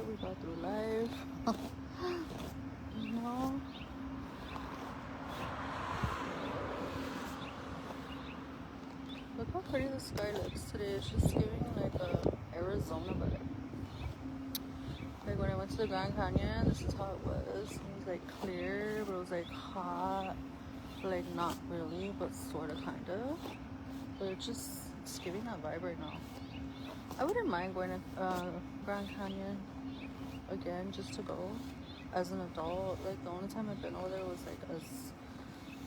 A: We got through life. You know, look how pretty the sky looks today. It's just giving like a Arizona vibe. Like when I went to the Grand Canyon, this is how it was. It was like clear, but it was like hot. Like not really, but sort of, kind of. But it's giving that vibe right now. I wouldn't mind going to Grand Canyon again just to go as an adult. Like the only time I've been over there was like as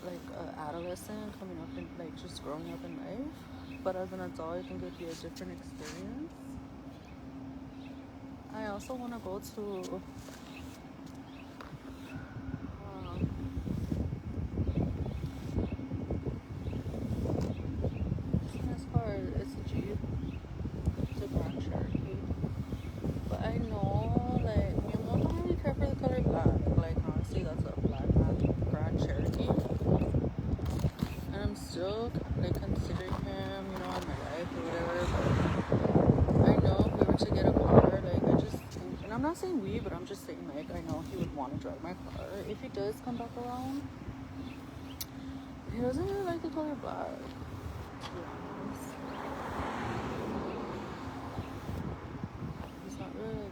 A: like an adolescent coming up and like just growing up in life. But as an adult, I think it'd be a different experience. I also want to go to as far as it's a Jeep. It's a Grand Cherokee. But I know, like, mi mom don't really care for the color black. Like, honestly, that's a black Grand Cherokee. And I'm still, like, considering him, you know, in my life or whatever. But I know if we were to get a car, like, I just think, and I'm not saying we, but I'm just saying, like, I know he would want to drive my car. If he does come back around, he doesn't really like the color black, to be honest. He's not really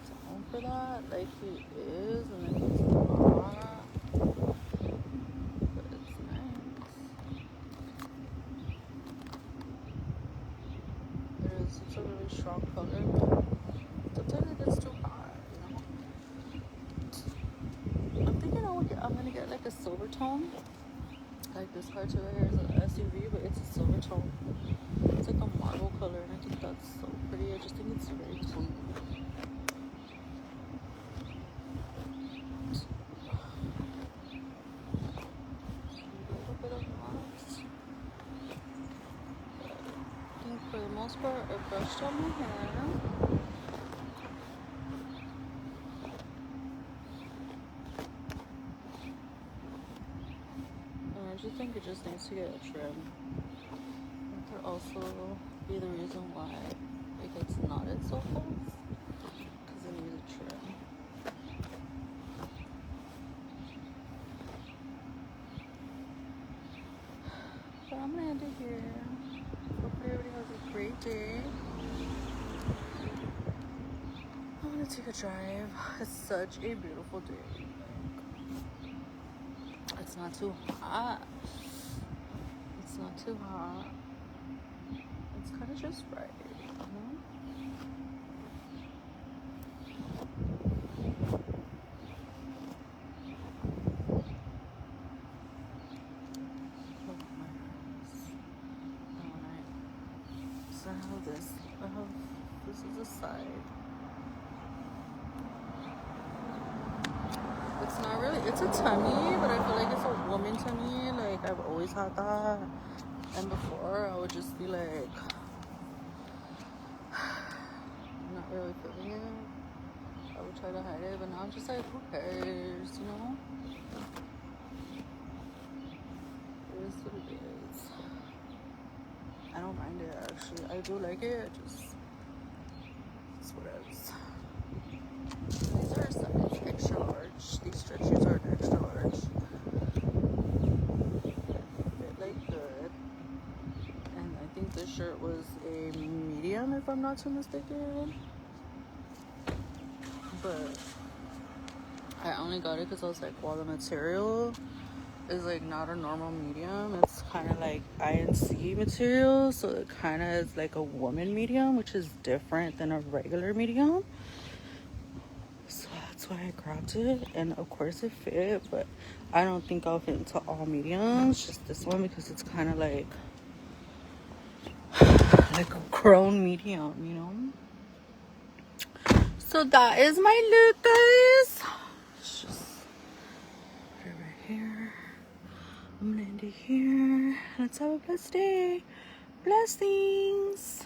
A: down for that, like he is, and then he's not. But it's nice. It's a really strong color, but sometimes it gets too hot, you know. I'm thinking I'm gonna get like a silver tone. Like this car too here is an SUV, but it's a silver tone. It's like a marble color, and I think that's so pretty. I just think it's very clean. A little bit of knots. I think for the most part, I brushed on my hair. I think it just needs to get a trim. That could also be the reason why it gets knotted so fast, because it needs a trim. But I'm gonna end it here. Hopefully everybody has a great day. I'm gonna take a drive. It's such a beautiful day. It's not too hot. It's not too hot. It's kind of just right, you know? Look at my eyes. Alright. So I have this. This is the side. It's not really, it's a tummy, but I feel like it's a woman tummy. Like, I've always had that. And before, I would just be like, not really feeling it. I would try to hide it, but now I'm just like, who cares, you know? It is what it is. I don't mind it, actually. I do like it, it's what it is. These are size extra large. These stretch shoes are an extra large. Fit like good. And I think this shirt was a medium, if I'm not too mistaken. But I only got it because I was like, well, the material is like not a normal medium. It's kind of like INC material, so it kind of is like a woman medium, which is different than a regular medium. So that's why I grabbed it. And of course it fit, but I don't think I'll fit into all mediums, just this one, because it's kind of like a grown medium, you know. So that is my look, guys. Let's just put it right here. I'm gonna end it here. Let's have a blessed day. Blessings.